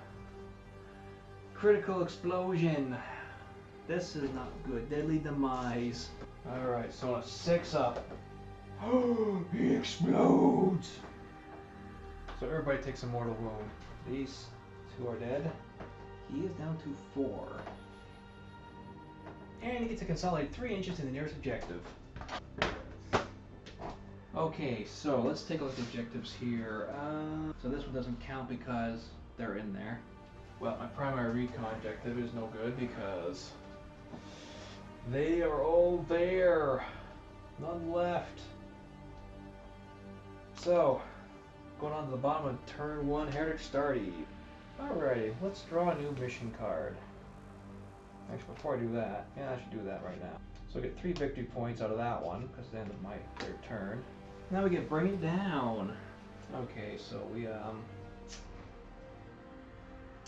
Critical explosion! This is not good. Deadly demise. Alright, so a 6 up. Oh, he explodes! So everybody takes a mortal wound. These 2 are dead. He is down to 4. And he gets to consolidate 3 inches to the nearest objective. Okay, so let's take a look at the objectives here. So this one doesn't count because they're in there. Well, my primary recon objective is no good because They are all there. None left. So, going on to the bottom of turn 1, Heretic Starty. Alrighty, let's draw a new mission card. Actually, before I do that, I should do that right now. So I get 3 victory points out of that one, because it's the end of my third turn. Now we get Bring It Down. Okay, so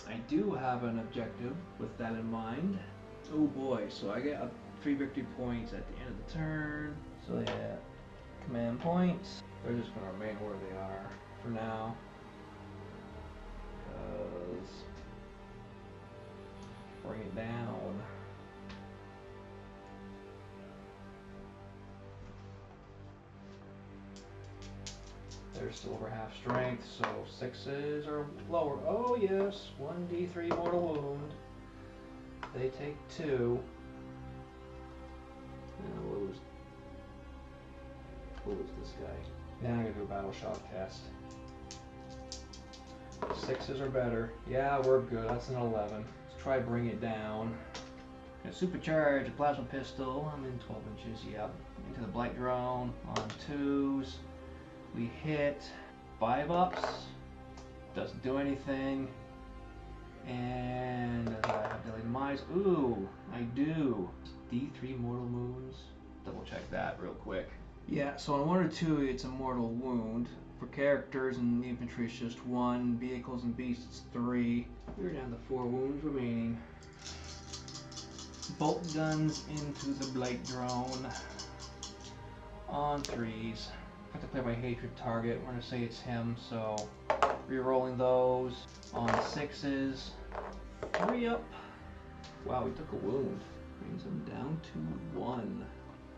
I do have an objective with that in mind. Oh boy, so I get 3 victory points at the end of the turn. So yeah, command points. They're just going to remain where they are for now. Because Bring It Down. They're still over half strength, so 6s or lower. Oh yes, 1d3 mortal wound. They take 2. And we'll lose this guy. Now I'm gonna do a battle shock test. 6s or better. Yeah, we're good. That's an 11. Let's try Bring It Down. Gonna supercharge a plasma pistol. I'm in 12 inches. Yep. Into the blight drone on 2s. We hit 5 ups. Doesn't do anything. And does I have delayed demise? Ooh, I do. D3 mortal wounds. Double check that real quick. Yeah, so on 1 or 2 it's a mortal wound. For characters and infantry it's just 1. Vehicles and beasts it's 3. We're down to 4 wounds remaining. Bolt guns into the blight drone on 3s. I have to clear my hatred target. We're going to say it's him, so re-rolling those on 6s. 3 up. Wow, we took a wound. Brings him down to 1.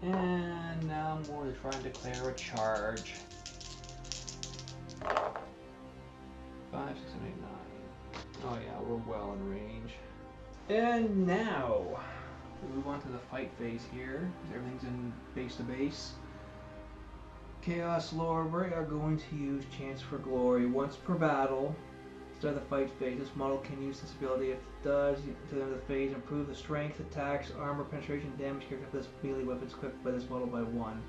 And now I'm going to try and declare a charge. 5, 6, 7, 8, 9. Oh yeah, we're well in range. And now we move on to the fight phase here. Everything's in base to base. Chaos Lord, we are going to use Chance for Glory once per battle. Start the fight phase. This model can use this ability. If it does, to the end of the phase, improve the strength, attacks, armor, penetration, damage character for this melee weapons equipped by this model by 1.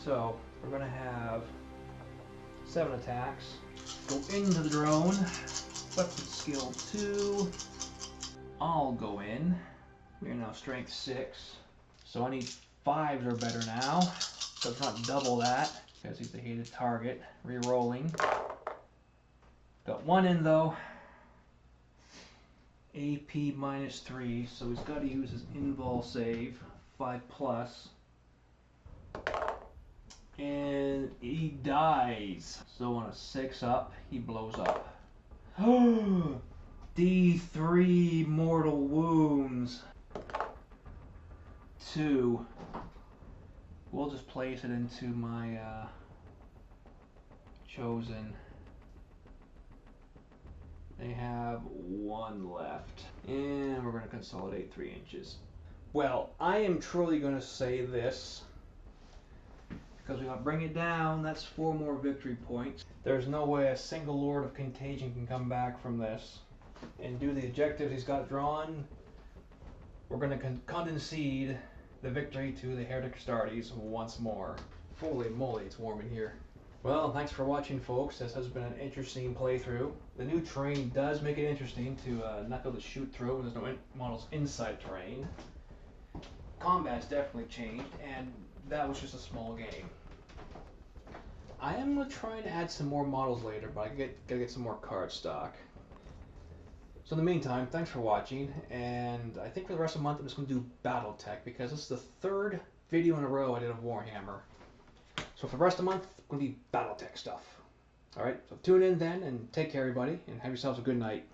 So we're going to have 7 attacks. Go into the drone. Weapon skill 2. I'll go in. We are now strength 6. So I need 5s or better now. So it's not double that, because he's the hated target. Re-rolling. Got 1 in though. AP -3, so he's got to use his invul save. 5+. And he dies. So on a 6 up, he blows up. D3 mortal wounds. 2. We'll just place it into my chosen. They have 1 left. And we're going to consolidate 3 inches. Well, I am truly going to say this. Because we got to bring it down, that's 4 more victory points. There's no way a single Lord of Contagion can come back from this and do the objectives he's got drawn. We're going to concede the victory to the Heretic Astartes once more. Holy moly, it's warm in here. Well, thanks for watching, folks. This has been an interesting playthrough. The new terrain does make it interesting to not be able to shoot through when there's no models inside terrain. Combat's definitely changed, and that was just a small game. I am going to try and add some more models later, but I gotta get some more card stock. So in the meantime, thanks for watching, and I think for the rest of the month I'm just going to do Battletech, because this is the 3rd video in a row I did of Warhammer. So for the rest of the month, it's going to be Battletech stuff. Alright, so tune in then, and take care everybody, and have yourselves a good night.